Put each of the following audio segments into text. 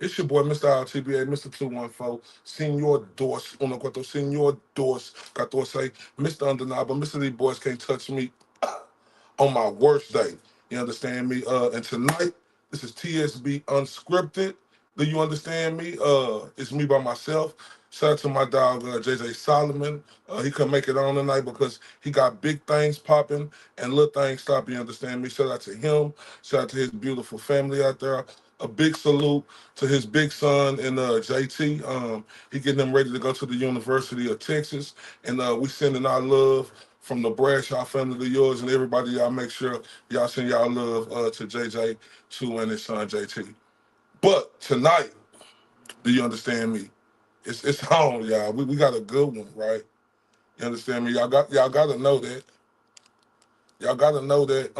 It's your boy, Mr. RTBA, Mr. 214, Senor Dos, Uno Cuatro, Senor Dos, 14, Mr. Undeniable, Mr. These boys can't touch me on my worst day. You understand me? And tonight, this is TSB Unscripted. Do you understand me? It's me by myself. Shout out to my dog, JJ Solomon. He couldn't make it on tonight because he got big things popping and little things stop. You understand me? Shout out to him. Shout out to his beautiful family out there. A big salute to his big son and JT. He getting them ready to go to the University of Texas, and we sending our love from the Bradshaw family to yours and everybody. Y'all make sure y'all send y'all love to JJ too and his son JT. But tonight, do you understand me? It's on, y'all. We got a good one, right? You understand me? Y'all gotta know that. Y'all gotta know that.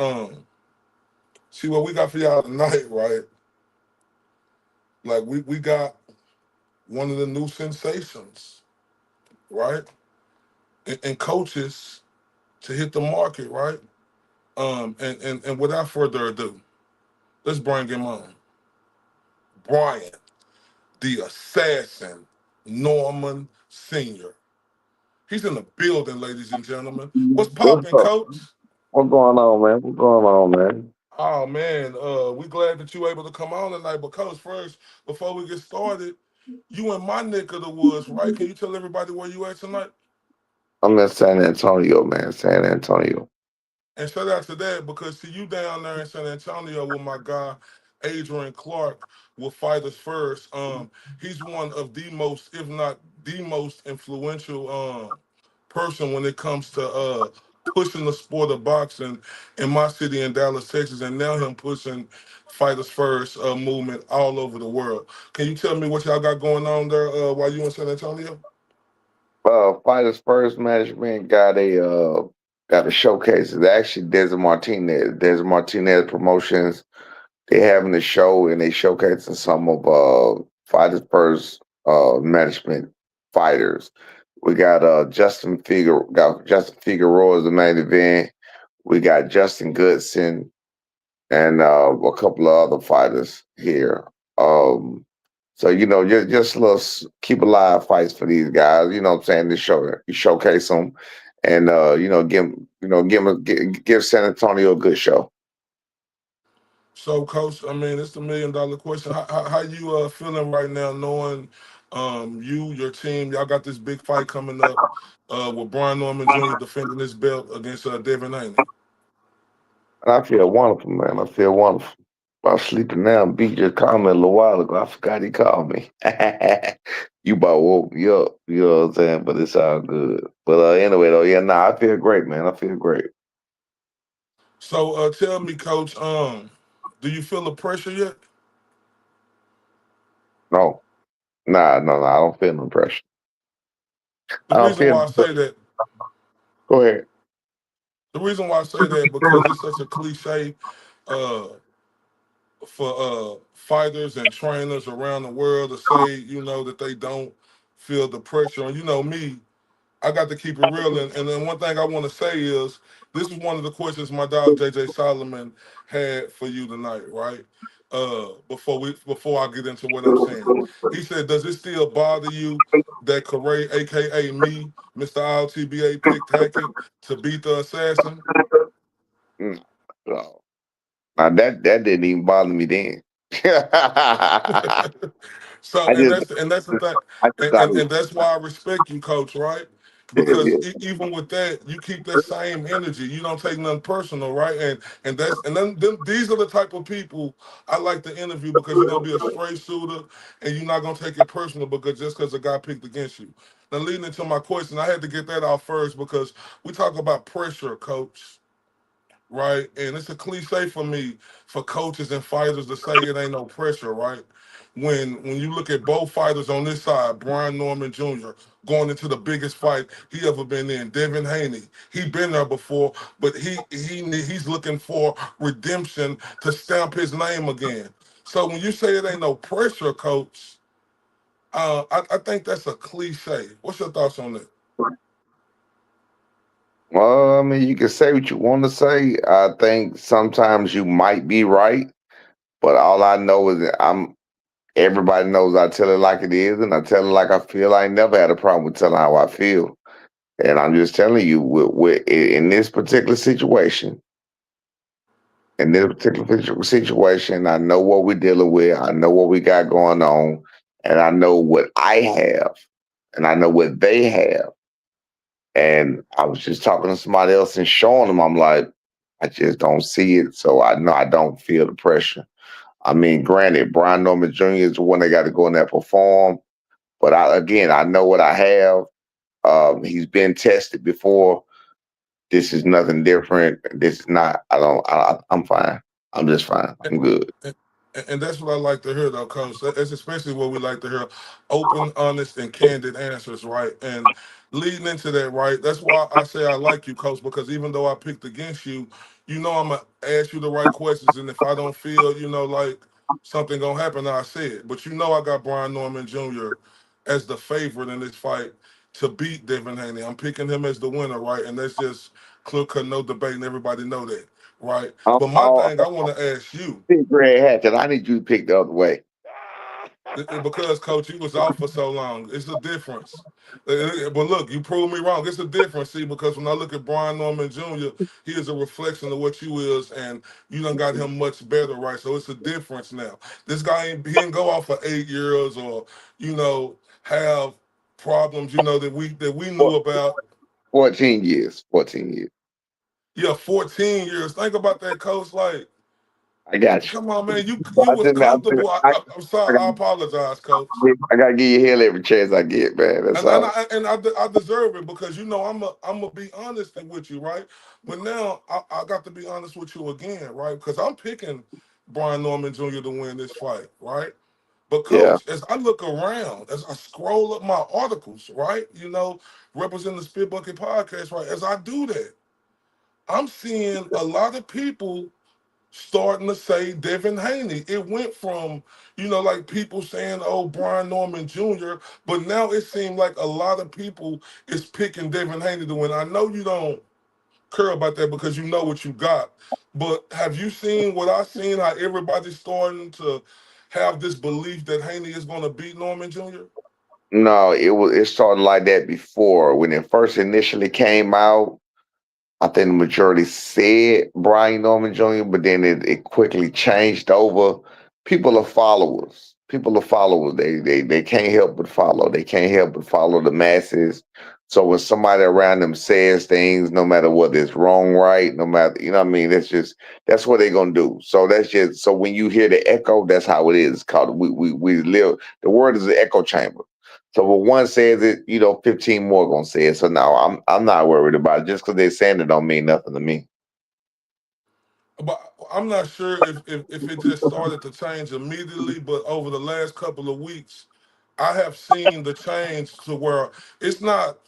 See what we got for y'all tonight, right? Like we got one of the new sensations, right? And coaches to hit the market, right? And without further ado, let's bring him on. Brian, the assassin, Norman Sr. He's in the building, ladies and gentlemen. What's What's popping, up? coach? What's going on, man? What's going on, man? Oh man, we glad that you able to come on tonight. But coach, first, before we get started, you in my neck of the woods, right? Can you tell everybody where you at tonight? I'm in San Antonio, man. San Antonio. And shout out to that because see you down there in San Antonio with my guy Adrian Clark with Fighters First. He's one of the most, if not the most influential person when it comes to pushing the sport of boxing in my city in Dallas, Texas, and now him pushing Fighters First movement all over the world. Can you tell me what y'all got going on there while you in San Antonio? Fighters First Management got a showcase. It's actually Desert Martinez. Desert Martinez Promotions. They having a show and they showcasing some of Fighters First management fighters. We got Justin Figueroa as the main event. We got Justin Goodson and a couple of other fighters here. Um, so just keep alive fights for these guys. You know what I'm saying? You showcase them, and give San Antonio a good show. So, Coach, I mean, it's the $1 million question. How you feeling right now, knowing you, your team, y'all got this big fight coming up with Brian Norman Jr. defending his belt against Devin Haney. And I feel wonderful, man. I feel wonderful. I'm sleeping now. B just called me a little while ago. I forgot he called me. You about woke me up. You know what I'm saying? But it's all good. But anyway, though, yeah, nah, I feel great, man. I feel great. So, tell me, Coach, do you feel the pressure yet? No, nah, no, no, I don't feel no pressure. The I don't reason feel. why I say that, Go ahead. the reason why I say that because it's such a cliche uh, for fighters and trainers around the world to say, that they don't feel the pressure. And you know me, I got to keep it real. And then one thing I want to say is this is one of the questions my dog JJ Solomon had for you tonight, right? Before I get into what I'm saying. He said, does it still bother you that Corey, aka me, Mr. LTBA, picked Hackett to beat the assassin? Mm, no. Now that didn't even bother me then. I So and just that's the thing, I just thought and that's why I respect you, Coach. Right? Because even with that, you keep that same energy. You don't take nothing personal, right? And then these are the type of people I like to interview because you're gonna be a straight shooter and you're not gonna take it personal because just because a guy picked against you. Now leading into my question, I had to get that out first because we talk about pressure, Coach, right? And it's a cliche for me for coaches and fighters to say it ain't no pressure, right? When you look at both fighters on this side, Brian Norman Jr. going into the biggest fight he ever been in, Devin Haney. He been there before, but he's looking for redemption to stamp his name again. So when you say it ain't no pressure, coach, I think that's a cliche. What's your thoughts on that? well, I mean, you can say what you want to say. I think sometimes you might be right, but all I know is that Everybody knows I tell it like it is, and I tell it like I feel. I ain't never had a problem with telling how I feel. And I'm just telling you, in this particular situation, I know what we're dealing with. I know what we got going on, and I know what I have, and I know what they have. And I was just talking to somebody else and showing them, I'm like, I just don't see it. So I know I don't feel the pressure. I mean, granted, Brian Norman Jr. is the one that got to go in there and perform. But again, I know what I have. He's been tested before. This is nothing different. This is not. I'm fine. I'm just fine. I'm good. And, and that's what I like to hear, though, Coach. That's especially what we like to hear: open, honest, and candid answers, right? And leading into that, right? That's why I say I like you, Coach, because even though I picked against you, you know I'm gonna ask you the right questions, and if I don't feel, like something gonna happen, I say it. But you know I got Brian Norman Jr. as the favorite in this fight to beat Devin Haney. I'm picking him as the winner, right? And that's just clear cut, no debate, and everybody know that, right? I'm But my all thing, I want to ask you. pick red hat because I need you to pick the other way. Because coach, you was out for so long. It's a difference. But look, you proved me wrong. It's a difference, see, because when I look at Brian Norman Jr., he is a reflection of what you is, and you done got him much better, right? So it's a difference now. This guy he didn't go off for 8 years or, have problems, that we knew Four- about. 14 years. 14 years. Yeah, 14 years. Think about that, coach. Like, I got you. come on, man. You I was just, comfortable. I'm sorry. I apologize, coach. I got to give you hell every chance I get, man. That's all. I deserve it because I'm gonna be honest with you, right? But now I got to be honest with you again, right? Because I'm picking Brian Norman Jr. to win this fight, right? But Yeah. coach, as I look around, as I scroll up my articles, right? Representing the Spit Bucket podcast, right? As I do that, I'm seeing a lot of people starting to say Devin Haney. It went from, like people saying, oh, Brian Norman Jr., but now it seems like a lot of people is picking Devin Haney to win. I know you don't care about that because you know what you got, but have you seen what I seen, how everybody's starting to have this belief that Haney is going to beat Norman Jr.? No, it started like that before when it first initially came out. I think the majority said Brian Norman Jr., but then it quickly changed over. People are followers. People are followers. They can't help but follow. They can't help but follow the masses. So when somebody around them says things, no matter whether it's wrong, right, no matter what I mean, that's what they're gonna do. So that's just so when you hear the echo, that's how it is. It's called we live. The word is an echo chamber. So when one says it, 15 more gonna say it. So no, I'm not worried about it. Just because they're saying it don't mean nothing to me. But I'm not sure if it just started to change immediately, but over the last couple of weeks, I have seen the change to where it's not,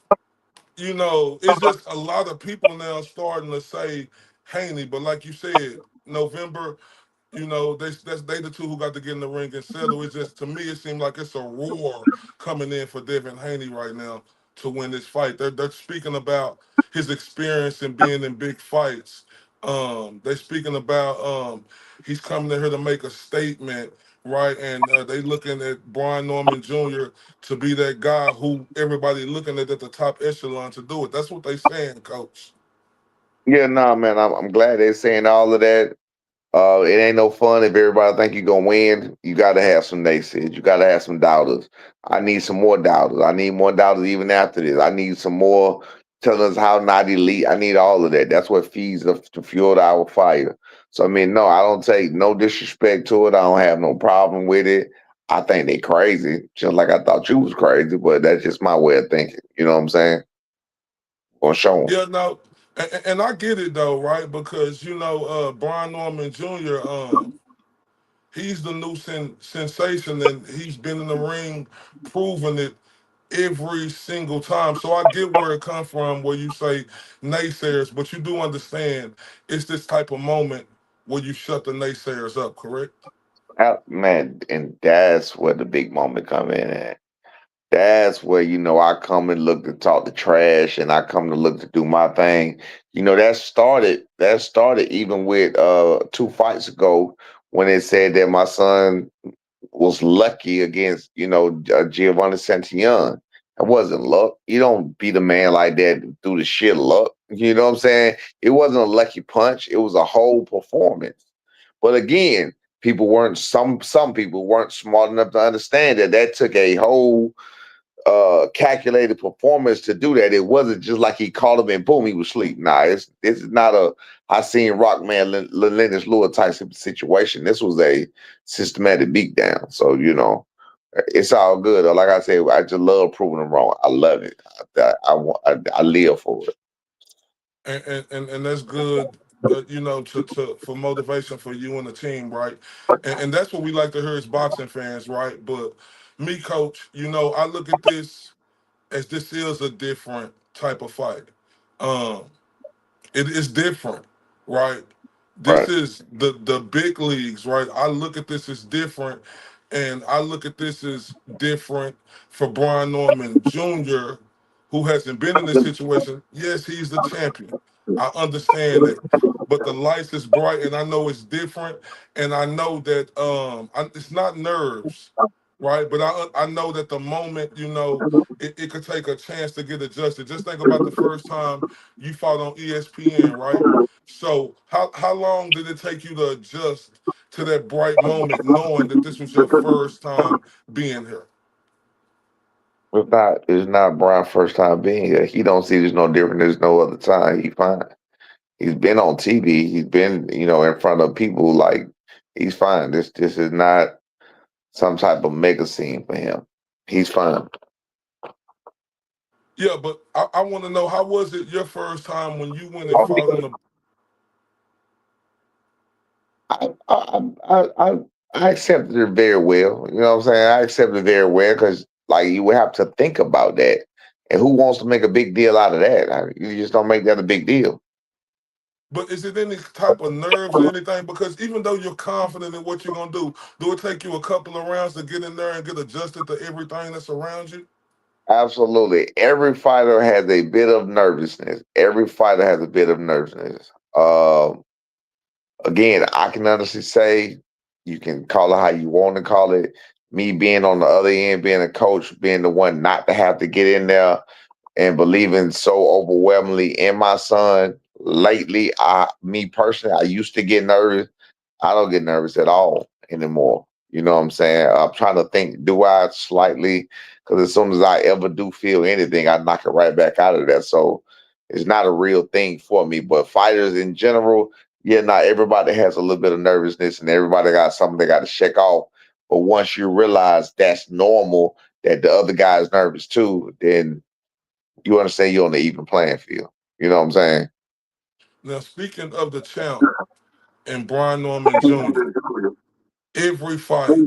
it's just a lot of people now starting to say Haney. But like you said, November, they the two who got to get in the ring and settle. It's just to me, it seems like it's a roar coming in for Devin Haney right now to win this fight. They're speaking about his experience in being in big fights. They're speaking about he's coming in here to make a statement, right? And they looking at Brian Norman Jr. to be that guy who everybody looking at the top echelon to do it. That's what they saying, coach. Yeah, no, man. I'm glad they're saying all of that. It ain't no fun if everybody think you're gonna win. You gotta have some naysayers. You gotta have some doubters. I need some more doubters. I need more doubters even after this. I need some more telling us how not elite. I need all of that. That's what feeds to fuel our fire. So I mean, no, I don't take no disrespect to it. I don't have no problem with it. I think they crazy, just like I thought you was crazy, but that's just my way of thinking. You know what I'm saying? Gonna show them. Yeah, no, and I get it though, right? Because Brian Norman Jr. He's the new sensation, and he's been in the ring, proving it every single time. So I get where it comes from, where you say naysayers, but you do understand it's this type of moment where you shut the naysayers up, correct? Man, and that's where the big moment come in at. That's where I come and look to talk the trash, and I come to look to do my thing. That started even with 2 fights ago when they said that my son was lucky against, Giovanni Santillon. It wasn't luck. You don't beat a man like that through the shit luck. You know what I'm saying? It wasn't a lucky punch. It was a whole performance. But again, some people weren't smart enough to understand that that took a whole calculated performance to do that. It wasn't just like he called him and boom, he was asleep. Nah, this is not a I seen Rockman Lennox Lewis type situation. This was a systematic beatdown. So it's all good. Like I said, I just love proving them wrong. I love it. I live for it. And that's good. To for motivation for you and the team, right? And that's what we like to hear as boxing fans, right? But me, coach, I look at this as this is a different type of fight. Um, it is different, right? This Right. is the big leagues, right? I look at this as different, and I look at this as different for Brian Norman Jr., who hasn't been in this situation. Yes, he's the champion. I understand that, but the lights is bright, and I know it's different, and I know that it's not nerves, right? But I know that the moment, it could take a chance to get adjusted. Just think about the first time you fought on ESPN, right? So how long did it take you to adjust to that bright moment, knowing that this was your first time being here? It's not Brian's first time being here. He don't see there's no different. There's no other time. He fine. He's been on TV. He's been, in front of people like he's fine. This is not some type of mega scene for him. He's fine. Yeah, but I want to know, how was it your first time when you went and fought on the? I accepted it very well. You know what I'm saying? I accepted it very well because like you would have to think about that. And who wants to make a big deal out of that? You just don't make that a big deal. But is it any type of nerves or anything? Because even though you're confident in what you're gonna do it take you a couple of rounds to get in there and get adjusted to everything that's around you? Absolutely. Every fighter has a bit of nervousness. Every fighter has a bit of nervousness. Again, I can honestly say you can call it how you want to call it. Me being on the other end, being a coach, being the one not to have to get in there and believing so overwhelmingly in my son. Lately, me personally, I used to get nervous. I don't get nervous at all anymore. You know what I'm saying? I'm trying to think, do I slightly? Because as soon as I ever do feel anything, I knock it right back out of that. So it's not a real thing for me. But fighters in general, yeah, not everybody has a little bit of nervousness and everybody got something they got to shake off. But once you realize that's normal, that the other guy is nervous too, then you understand you're on the even playing field. You know what I'm saying? Now, speaking of the champ and Brian Norman Jr., every fight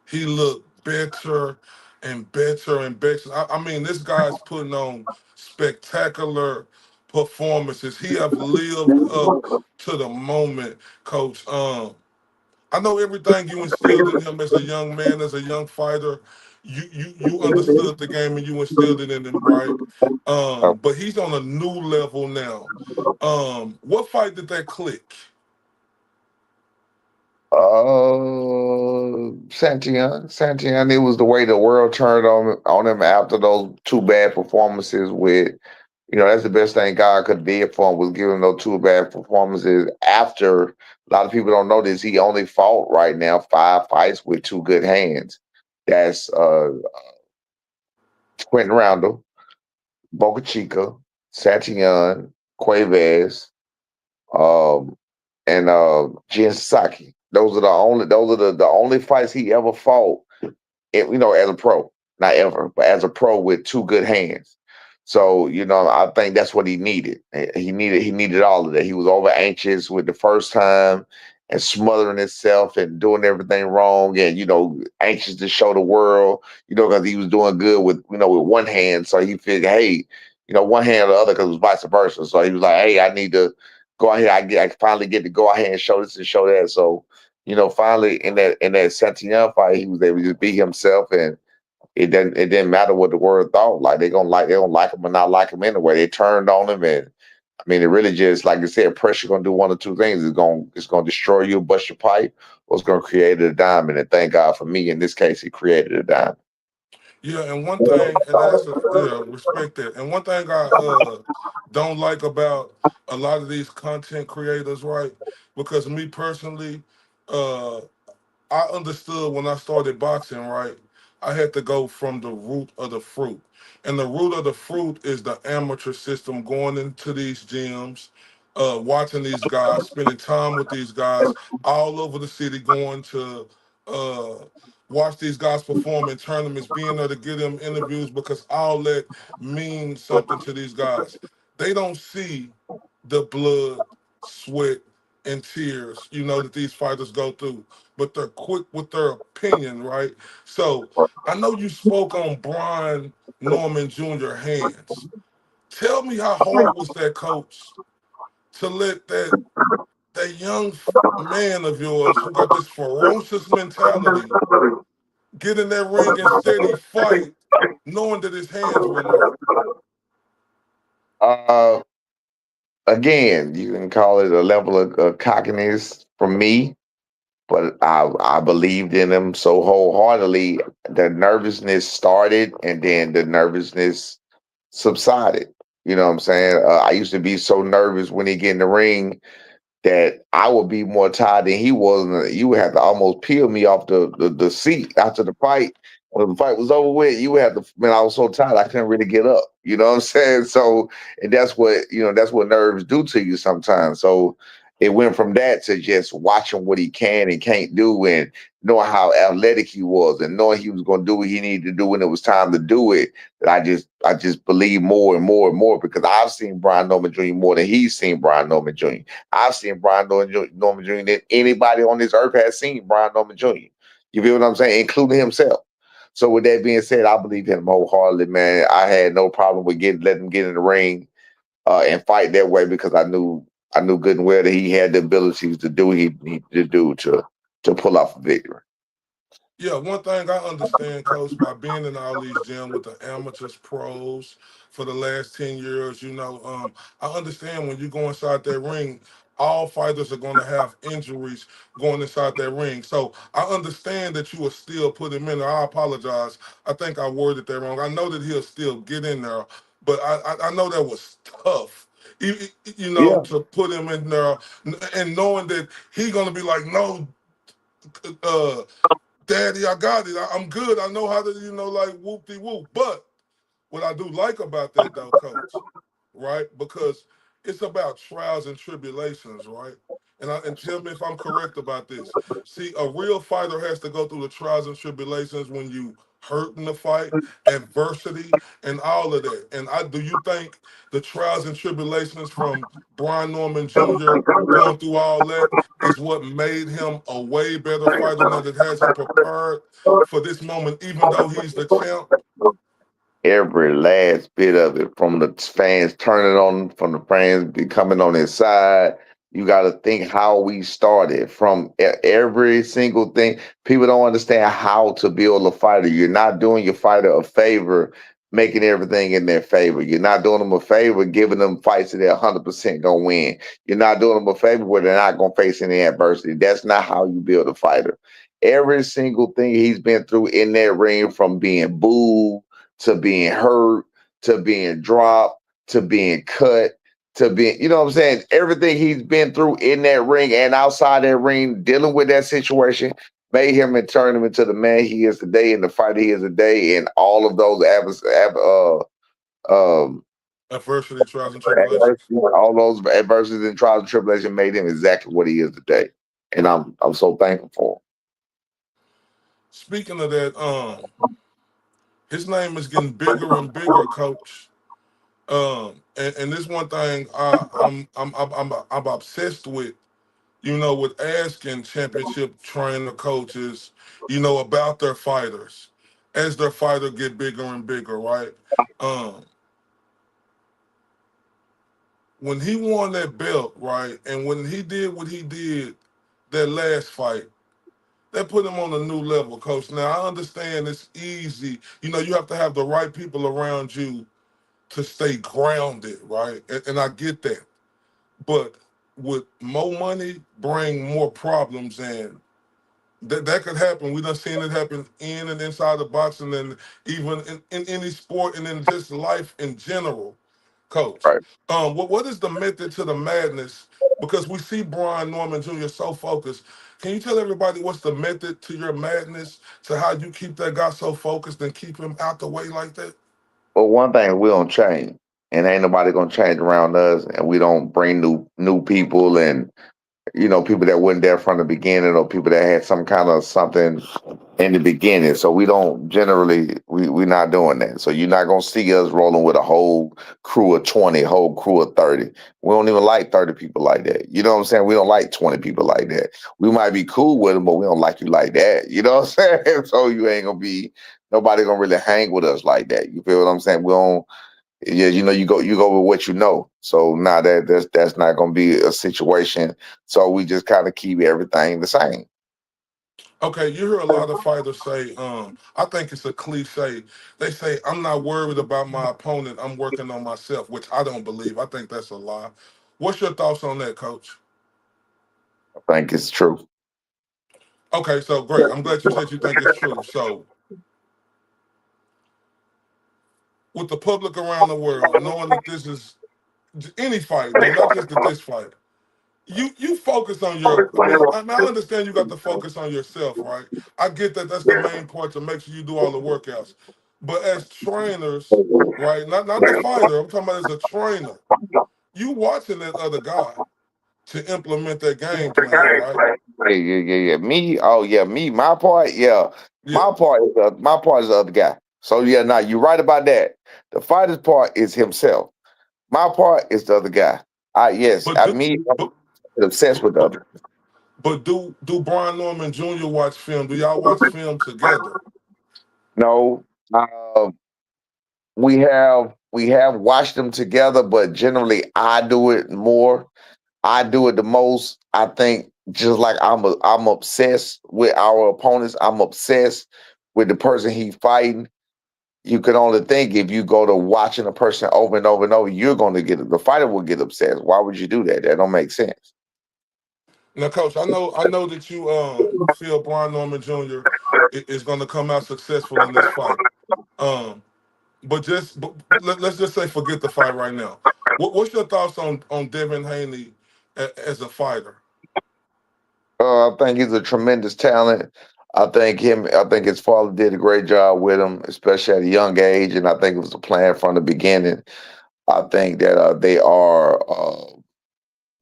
he looked better and better and better. I mean, this guy's putting on spectacular performances. He have lived up to the moment, Coach. I know everything you instilled in him as a young man, as a young fighter. You understood the game and you instilled it in him, right? But he's on a new level now. What fight did that click? Santillan. It was the way the world turned on him after those two bad performances. That's the best thing God could have did for him was give him those two bad performances. After a lot of people don't know this, he only fought right now 5 fights with two good hands. That's Quentin Randall, Boca Chica, Santillan, Cuevas, um, and Jin Sasaki. Those are the only fights he ever fought, as a pro. Not ever, but as a pro with two good hands. So, I think that's what he needed. He needed all of that. He was over anxious with the first time and smothering himself and doing everything wrong and, anxious to show the world, because he was doing good with one hand. So he figured, hey, one hand or the other because it was vice versa. So he was like, hey, I need to go out here. I finally get to go out here and show this and show that. So, finally in that Santillon fight, he was able to just be himself, and it didn't matter what the world thought. Like they don't like him or not like him anyway. They turned on him, and I mean, it really just like I said, pressure gonna do one or two things. It's gonna destroy you, bust your pipe, or it's gonna create a diamond. And thank God for me, in this case, he created a diamond. Yeah, and one thing, and that's a yeah, respect that. And one thing I don't like about a lot of these content creators, right? Because me personally, uh, I understood when I started boxing, right? I had to go from the root of the fruit. And the root of the fruit is the amateur system, going into these gyms, watching these guys, spending time with these guys all over the city, going to uh, watch these guys perform in tournaments, being there to give them interviews because all that means something to these guys. They don't see the blood, sweat, and tears, that these fighters go through, but they're quick with their opinion, right? So I know you spoke on Brian Norman Jr. hands. Tell me how hard was that, coach, to let that young man of yours who got this ferocious mentality get in that ring and steady fight, knowing that his hands wasn't right. Uh, Again, you can call it a level of cockiness from me, but I believed in him so wholeheartedly. The nervousness started, and then the nervousness subsided. You know what I'm saying? I used to be so nervous when he get in the ring that I would be more tired than he was. And you would have to almost peel me off the seat after the fight. When the fight was over with, you would have to, man, I was so tired I couldn't really get up. You know what I'm saying? So, and that's what nerves do to you sometimes. So it went from that to just watching what he can and can't do, and knowing how athletic he was, and knowing he was going to do what he needed to do when it was time to do it. That I just believe more and more and more, because I've seen Brian Norman Jr. more than he's seen Brian Norman Jr. I've seen Norman Jr. than anybody on this earth has seen Brian Norman Jr. You feel what I'm saying? Including himself. So with that being said, I believe in him wholeheartedly, man. I had no problem with letting him get in the ring and fight that way, because I knew good and well that he had the abilities to do what he needed to do to pull off a victory. Yeah, one thing I understand, Coach, by being in all these gyms with the amateurs, pros for the last 10 years, I understand when you go inside that ring, all fighters are going to have injuries going inside that ring. So I understand that you will still put him in there. I apologize. I think I worded that wrong. I know that he'll still get in there, but I know that was tough. Yeah. To put him in there and knowing that he gonna be like, no, uh, Daddy, I got it. I'm good. I know how to, like whoop de whoop. But what I do like about that though, coach, right? Because it's about trials and tribulations, right? And tell me if I'm correct about this. See, a real fighter has to go through the trials and tribulations when you hurt in the fight, adversity, and all of that. And do you think the trials and tribulations from Brian Norman Jr. going through all that is what made him a way better fighter now that has him prepared for this moment, even though he's the champ? Every last bit of it, from the fans turning on, from the fans becoming on his side. You got to think how we started from every single thing. People don't understand how to build a fighter. You're not doing your fighter a favor, making everything in their favor. You're not doing them a favor, giving them fights that they're 100% going to win. You're not doing them a favor where they're not going to face any adversity. That's not how you build a fighter. Every single thing he's been through in that ring, from being booed to being hurt, to being dropped, to being cut, to being, you know what I'm saying? Everything he's been through in that ring and outside that ring, dealing with that situation, made him and turned him into the man he is today and the fighter he is today. And all of those um, Adversity, trials, and tribulations. all those adversities and trials and tribulations made him exactly what he is today. And I'm so thankful for him. Speaking of that, his name is getting bigger and bigger, coach. And this one thing I'm obsessed with, with asking championship trainer coaches, about their fighters as their fighter get bigger and bigger, right? Um, when he won that belt, right, and when he did what he did that last fight, that put him on a new level, coach. Now I understand it's easy. You have to have the right people around you to stay grounded, right? And I get that. But with more money bring more problems, and that could happen. We done seen it happen in and inside the boxing, and even in any sport, and in just life in general. Coach, Right. what is the method to the madness? Because we see Brian Norman Jr. so focused. Can you tell everybody what's the method to your madness, to how you keep that guy so focused and keep him out the way like that? But one thing we don't change, and ain't nobody gonna change around us, and we don't bring new people and people that weren't there from the beginning or people that had some kind of something in the beginning. So we don't generally we're not doing that. So you're not gonna see us rolling with a whole crew of 20, whole crew of 30. We don't even like 30 people like that. You know what I'm saying? We don't like 20 people like that. We might be cool with them, but we don't like you like that. You know what I'm saying? So you ain't gonna be nobody gonna really hang with us like that. You feel what I'm saying? We don't yeah, you go with what you know. So now that's not gonna be a situation. So we just kind of keep everything the same. Okay, you hear a lot of fighters say, I think it's a cliche. They say, I'm not worried about my opponent, I'm working on myself, which I don't believe. I think that's a lie. What's your thoughts on that, coach? I think it's true. Okay, so great. I'm glad you said you think it's true. So, with the public around the world, knowing that this is any fight, though, not just this fight, you focus on your. I understand you got to focus on yourself, right? I get that that's the main part to make sure you do all the workouts. But as trainers, right? Not the fighter. I'm talking about as a trainer. You watching that other guy to implement that game plan, right? Yeah. Me, oh yeah, me. My part, yeah. Yeah. My part is the other guy. So yeah, now you're right about that. The fighter's part is himself. My part is the other guy. I yes, But I do me but I'm obsessed with the but other. but do Brian Norman Jr. watch film? Do y'all watch film together? No, we have watched them together, but generally I do it more. I do it the most. I think just like I'm obsessed with our opponents. I'm obsessed with the person he fighting. You can only think if you go to watching a person over and over and over, you're going to get the fighter will get obsessed. Why would you do that? That don't make sense. Now, coach, I know that you feel Brian Norman Jr. Is going to come out successful in this fight. Um, but let's just say forget the fight right now. What's your thoughts on Devin Haney as a fighter? I think he's a tremendous talent. I think his father did a great job with him, especially at a young age, and I think it was a plan from the beginning. I think that they are.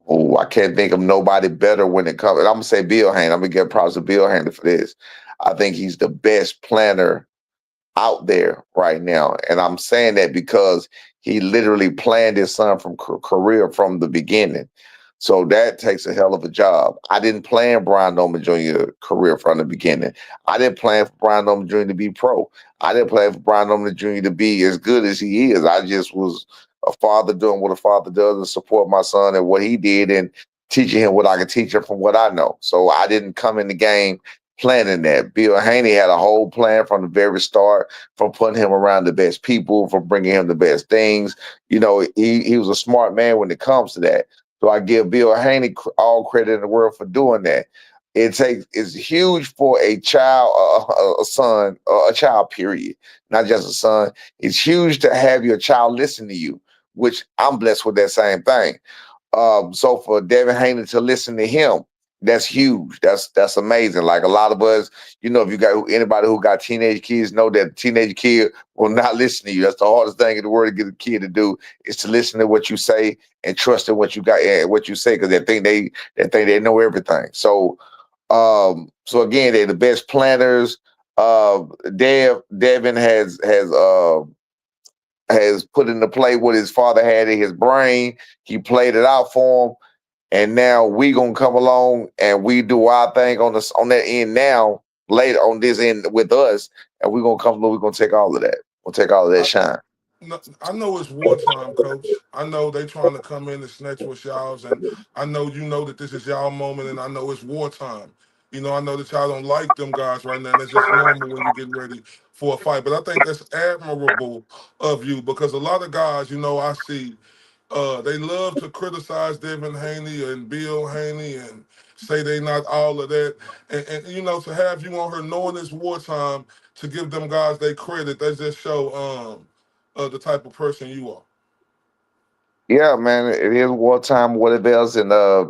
Oh, I can't think of nobody better when it comes. And I'm gonna say Bill Haney. I'm gonna give props to Bill Haney for this. I think he's the best planner out there right now. And I'm saying that because he literally planned his son from career from the beginning. So that takes a hell of a job. I didn't plan Brian Norman Jr. career from the beginning. I didn't plan for Brian Norman Jr. to be pro. I didn't plan for Brian Norman Jr. to be as good as he is. I just was a father doing what a father does and support my son and what he did and teaching him what I could teach him from what I know. So I didn't come in the game planning that. Bill Haney had a whole plan from the very start, from putting him around the best people, from bringing him the best things. He was a smart man when it comes to that. So I give Bill Haney all credit in the world for doing that. It's huge for a child, a son, a child. Period. Not just a son. It's huge to have your child listen to you, which I'm blessed with that same thing. So for Devin Haney to listen to him, that's huge. That's amazing. Like a lot of us, if you got anybody who got teenage kids, know that a teenage kid will not listen to you. That's the hardest thing in the world to get a kid to do is to listen to what you say and trust in what you got and what you say because they think they know everything. So again, they're the best planners. Devin has put into play what his father had in his brain. He played it out for him, and now we gonna come along and we do our thing on that end now. Later on this end with us, and we're gonna come. We're gonna take all of that. We'll take all of that I, shine. no, I know it's wartime, coach. I know they trying to come in and snatch what's y'all's, and I know you know that this is y'all moment, and I know it's wartime. I know that y'all don't like them guys right now, and that's just normal when you're getting ready for a fight. But I think that's admirable of you because a lot of guys, I see, they love to criticize Devin Haney and Bill Haney and say they not all of that. And to have you on her knowing it's wartime to give them guys their credit, that just show the type of person you are. Yeah, man, it is wartime. What it is, and they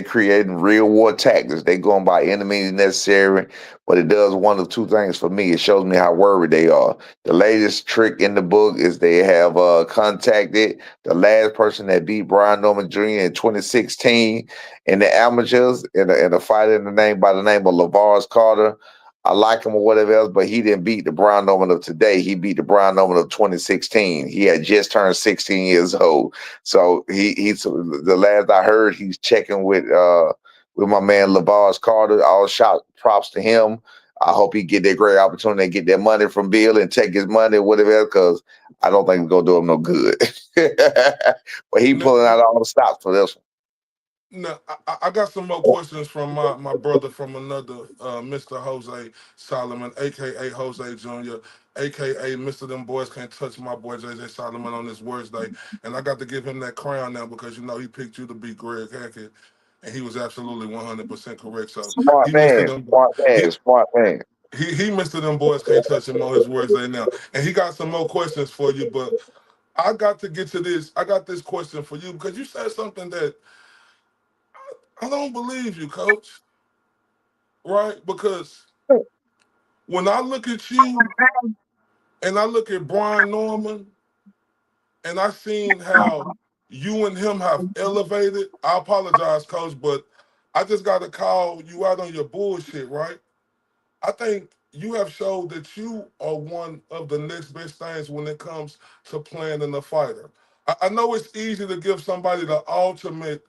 creating real war tactics. They going by enemies necessary, but it does one of two things for me. It shows me how worried they are. The latest trick in the book is they have contacted the last person that beat Brian Norman Jr. in 2016 in the amateurs in a fight in the name by the name of Lavars Carter. I like him or whatever else, but he didn't beat the Brian Norman of today. He beat the Brian Norman of 2016. He had just turned 16 years old. So he's the last I heard, he's checking with my man Lavars Carter. All shout props to him. I hope he get that great opportunity to get that money from Bill and take his money or whatever else, because I don't think it's gonna do him no good. But he N- pulling out all the stops for this one. No, I got some more questions from my brother from another Mr. Jose Solomon, aka Jose Jr., aka Mr. Them Boys Can't Touch My Boy JJ Solomon on this Words Day. And I got to give him that crown now because he picked you to beat Greg Hackett. And he was absolutely 100% correct. So Smart he Mr. man, Them smart he man, smart man. he Mr. Them Boys Can't Touch him on his Words Day now. And he got some more questions for you, but I got to get to this. I got this question for you because you said something that I don't believe you, coach, right? Because when I look at you and I look at Brian Norman and I seen how you and him have elevated, I apologize, coach, but I just got to call you out on your bullshit, right? I think you have showed that you are one of the next best things when it comes to planning a fighter. I know it's easy to give somebody the ultimate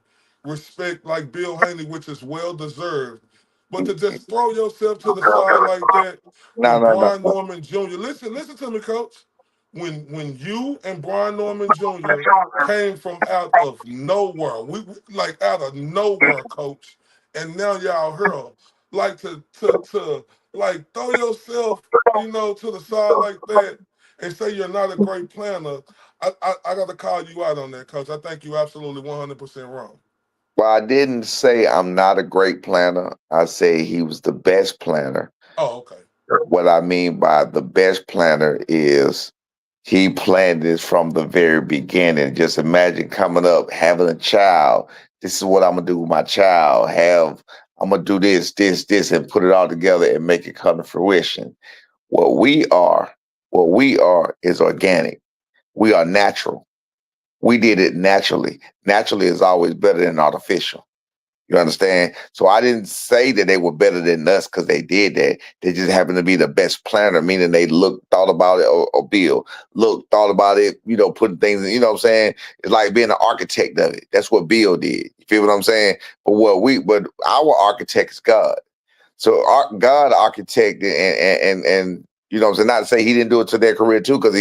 respect like Bill Haney, which is well deserved, but to just throw yourself to the side like that No, when no, Brian no. Norman Jr. Listen to me, coach. When you and Brian Norman Jr. came from out of nowhere, like out of nowhere, coach, and now y'all here, like to like throw yourself, to the side like that and say you're not a great planner. I got to call you out on that, coach. I think you absolutely 100% wrong. Well, I didn't say I'm not a great planner. I say he was the best planner. Oh, okay. What I mean by the best planner is he planned this from the very beginning. Just imagine coming up, having a child. This is what I'm gonna do with my child. I'm gonna do this, and put it all together and make it come to fruition. What we are, what we are is organic. We are natural. We did it naturally. Naturally is always better than artificial. You understand? So I didn't say that they were better than us because they did that. They just happened to be the best planner, meaning they thought about it, or Bill, thought about it, putting things, what I'm saying? It's like being an architect of it. That's what Bill did. You feel what I'm saying? But our architect is God. So God architected and what I'm saying, not to say he didn't do it to their career too, because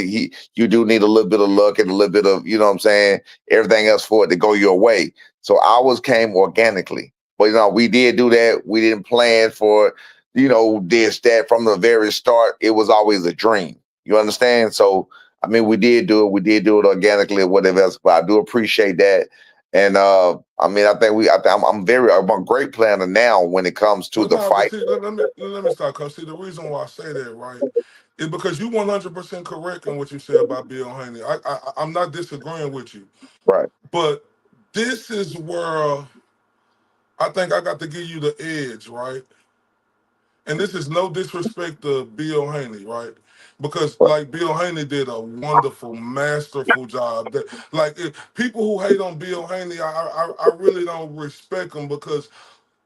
you do need a little bit of luck and a little bit of, what I'm saying, everything else for it to go your way. So ours came organically. But we did do that. We didn't plan for, this, that from the very start. It was always a dream. You understand? So I mean, we did do it. We did do it organically or whatever else. But I do appreciate that. And I mean, I'm a great planner now when it comes to Well, the no, but fight. see, let me stop, cause see, the reason why I say that, right, is because you 100% correct in what you said about Bill Haney. I'm not disagreeing with you, Right. but this is where I think I got to give you the edge, right? And this is no disrespect to Bill Haney, right? Because like Bill Haney did a wonderful, masterful job. That like people who hate on Bill Haney, I really don't respect him because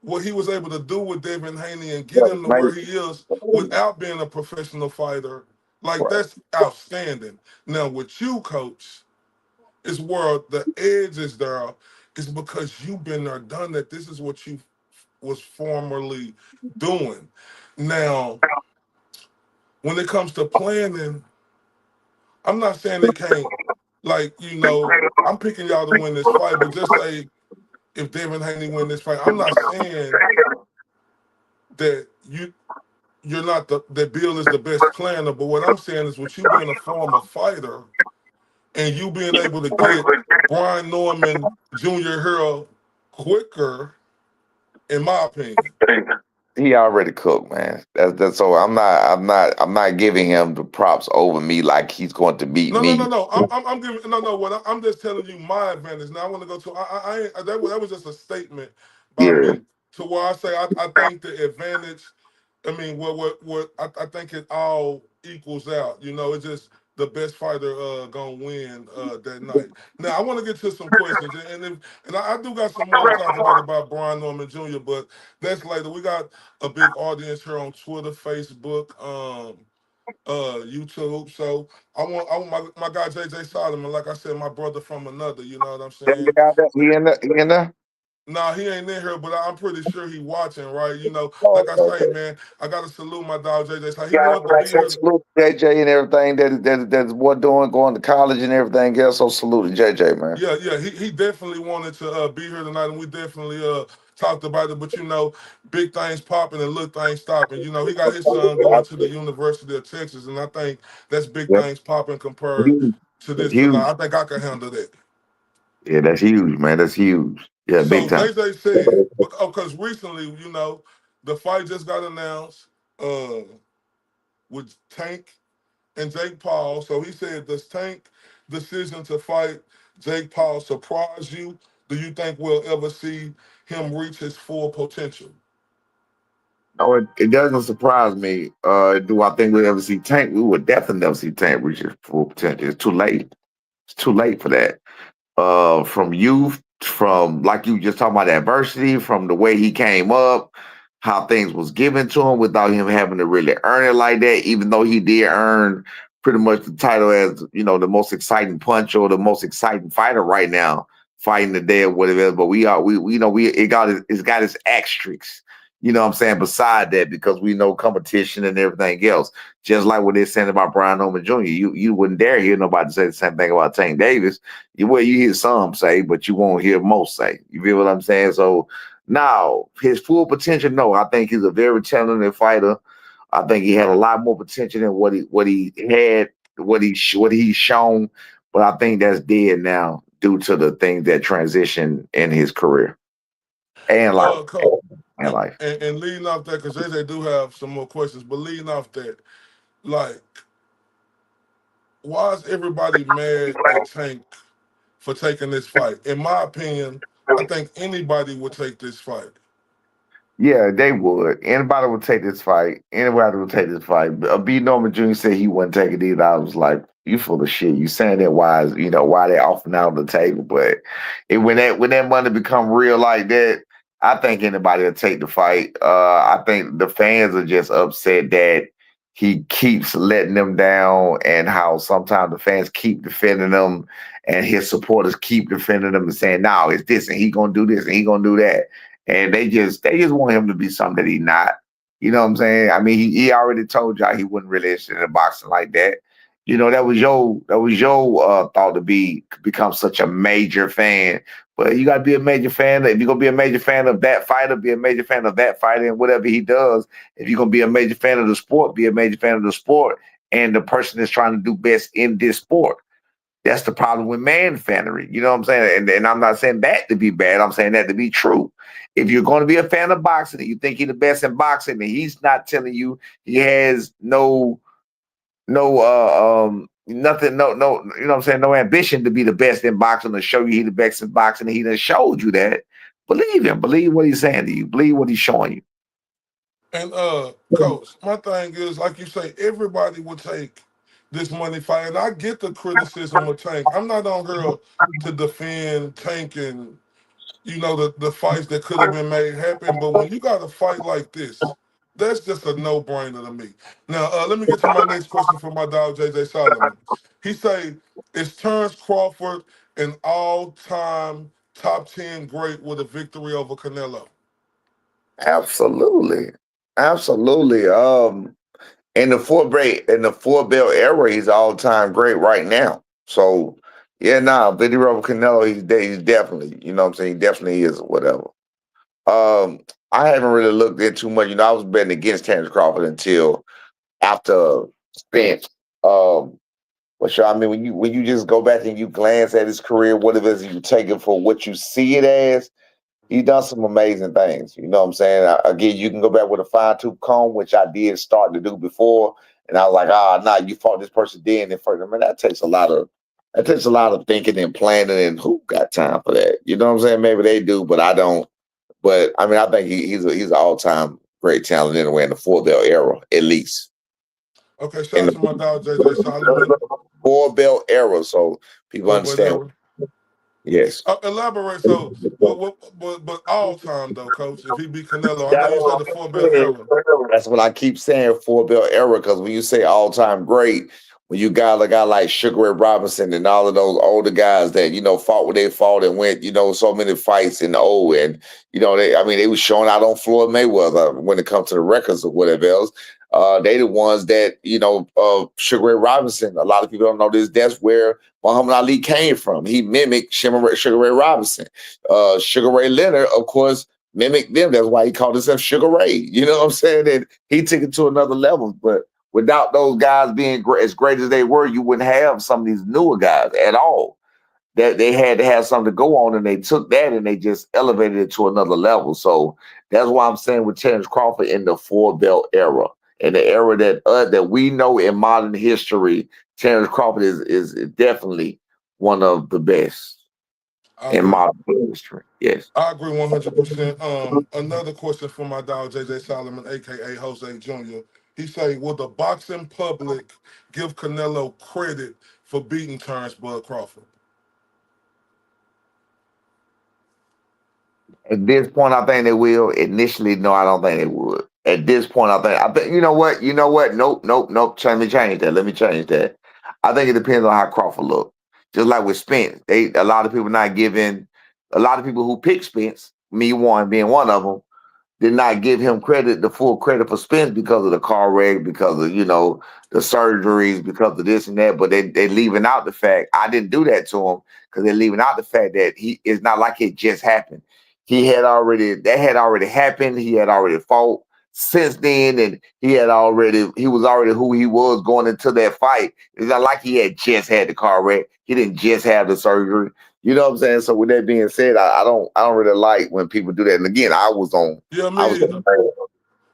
what he was able to do with Devin Haney and get him to where he is without being a professional fighter, like Right. that's outstanding. Now with you, coach, is where the edge is there, is because you've been there, done that. This is what you was formerly doing. Now, when it comes to planning, I'm not saying they can't, like, I'm picking y'all to win this fight, but just say if Devin Haney win this fight. I'm not saying that you're not that Bill is the best planner, but what I'm saying is with you being a former fighter and you being able to get Brian Norman Jr. Hero quicker, in my opinion. He already cooked, man. That's so I'm not giving him the props over me like he's going to beat No, no, no, me. no. I'm giving no, no. I'm just telling you my advantage. Now I want to go to. That was just a statement by Yeah. me to where I say I think the advantage. I mean, what I think it all equals out. You know, it's just the best fighter gonna win that night. Now I want to get to some questions, and I do got some more to talk about Brian Norman Jr. But that's later. We got a big audience here on Twitter, Facebook. YouTube. So I want my guy JJ Solomon, like I said, my brother from another, you know what I'm Yeah, saying? yeah, he in there. Nah, he ain't in here, but I'm pretty sure he watching, right? You know, Oh, like I okay, say, okay. man, I gotta salute my dog JJ. So he Yeah, wanted to I be say here. salute to JJ and everything that's what doing going to college and everything else. So salute to JJ, man. Yeah, yeah, he definitely wanted to be here tonight, and we definitely talked about it. But you know, big things popping and little things stopping. You know, he got his son going to the University of Texas, and I think that's big Yep. things popping compared Huge. to That's this huge. tonight. I think I can handle that. Yeah, that's huge, man. That's huge. Yeah, big So time. JJ said, because recently, you know, the fight just got announced uh, with Tank and Jake Paul. So he said, does Tank decision to fight Jake Paul surprise you? Do you think we'll ever see him reach his full potential? No, it doesn't surprise me. Do I think we'll ever see Tank? We would definitely never see Tank reach his full potential. It's too late. It's too late for that. From youth, from like you just talking about adversity, from the way he came up, how things was given to him without him having to really earn it like that, even though he did earn pretty much the title as, the most exciting puncher or the most exciting fighter right now, fighting the day or whatever. But we know it's got its asterisks. You know what I'm saying? Beside that, because we know competition and everything else. Just like what they're saying about Brian Norman Jr. You wouldn't dare hear nobody say the same thing about Tank Davis. You hear some say, but you won't hear most say. You feel what I'm saying? So now his full potential, no, I think he's a very talented fighter. I think he had a lot more potential than what he had, what he's shown. But I think that's dead now due to the things that transition in his career and life. Coach, And life. and leading off that, because JJ do have some more questions, but leading off that, like, why is everybody mad at Tank for taking this fight? In my opinion, I think anybody would take this fight. Yeah, they would. Anybody would take this fight. Anybody would take this fight. B. Norman Jr. said he wouldn't take it either. I was like, "You full of shit. You saying that why? Why they offering out on the table?" But when that money become real like that, I think anybody will take the fight. I think the fans are just upset that he keeps letting them down, and how sometimes the fans keep defending him, and his supporters keep defending him and saying, "No, it's this, and he gonna do this, and he gonna do that." And they just want him to be something that he's not. You know what I'm saying? I mean, he already told y'all he wasn't really interested in boxing like that. That was your thought to become such a major fan. But you gotta be a major fan. If you're gonna be a major fan of that fighter, be a major fan of that fighter and whatever he does. If you're gonna be a major fan of the sport, be a major fan of the sport and the person that's trying to do best in this sport. That's the problem with man fanery. You know what I'm saying? And I'm not saying that to be bad. I'm saying that to be true. If you're going to be a fan of boxing and you think he's the best in boxing, and he's not telling you he has nothing, you know what I'm saying, no ambition to be the best in boxing or show you he the best in boxing, and he done showed you that. Believe him. Believe what he's saying to you. Believe what he's showing you. And coach, my thing is, like you say, everybody would take this money fight. And I get the criticism of Tank. I'm not on here to defend Tank and the fights that could have been made happen. But when you got a fight like this, that's just a no-brainer to me. Now, let me get to my next question from my dog JJ Solomon. He say, is Terrence Crawford an all-time top 10 great with a victory over Canelo? Absolutely. Absolutely. In the four belt era, he's all time great right now. So Yeah, nah, Vinny Rubber Canelo, he's definitely, you know what I'm saying? He definitely is or whatever. Um, I haven't really looked into much. You know, I was betting against Terrence Crawford until after Spence. Um, but sure, I mean, when you just go back and you glance at his career, what it is you take it for what you see it as, he done some amazing things. You know what I'm saying? Again, you can go back with a fine tooth comb, which I did start to do before, and I was like, ah, nah, you fought this person then and first. I mean, that takes a lot of thinking and planning, and who got time for that? You know what I'm saying? Maybe they do, but I don't. But I mean, I think he's an all time great talent anyway in the four belt era, at least Okay, shout in out to my dog JJ Solomon. the four belt era, so people Four belt understand. era. Yes. Elaborate. So, but all time though, coach. If he beat Canelo, I know you said the four belt era. That's what I keep saying, four belt era, because when you say all time great, when you got a guy like Sugar Ray Robinson and all of those older guys that, fought what they fought and went, so many fights in the old, and they was showing out on Floyd Mayweather when it comes to the records or whatever else. They the ones that, Sugar Ray Robinson, a lot of people don't know this, that's where Muhammad Ali came from. He mimicked Sugar Ray Robinson. Sugar Ray Leonard, of course, mimic them. That's why he called himself Sugar Ray. You know what I'm saying? And he took it to another level. But without those guys being as great as they were, you wouldn't have some of these newer guys at all. That they had to have something to go on, and they took that and they just elevated it to another level. So that's why I'm saying with Terrence Crawford in the four belt era, in the era that we know in modern history, Terrence Crawford is definitely one of the best I in agree. modern history. Yes. I agree 100%. Another question from my dog JJ Solomon, aka Jose Jr. He say, will the boxing public give Canelo credit for beating Terrence Bud Crawford? At this point, I think they will. Initially, no, I don't think they would. At this point, I think you know what? You know what? Nope, nope, nope. Let me change that. Let me change that. I think it depends on how Crawford look. Just like with Spence, a lot of people not giving a lot of people who pick Spence, me one being one of them, did not give him credit, the full credit for Spence because of the car wreck, because of the surgeries, because of this and that. But they leaving out the fact I didn't do that to him because they're leaving out the fact that he it's not like it just happened. That had already happened. He had already fought since then, and he was already who he was going into that fight. It's not like he had just had the car wreck. He didn't just have the surgery. You know what I'm saying? So with that being said, I don't really like when people do that. And again, Yeah, I me was either.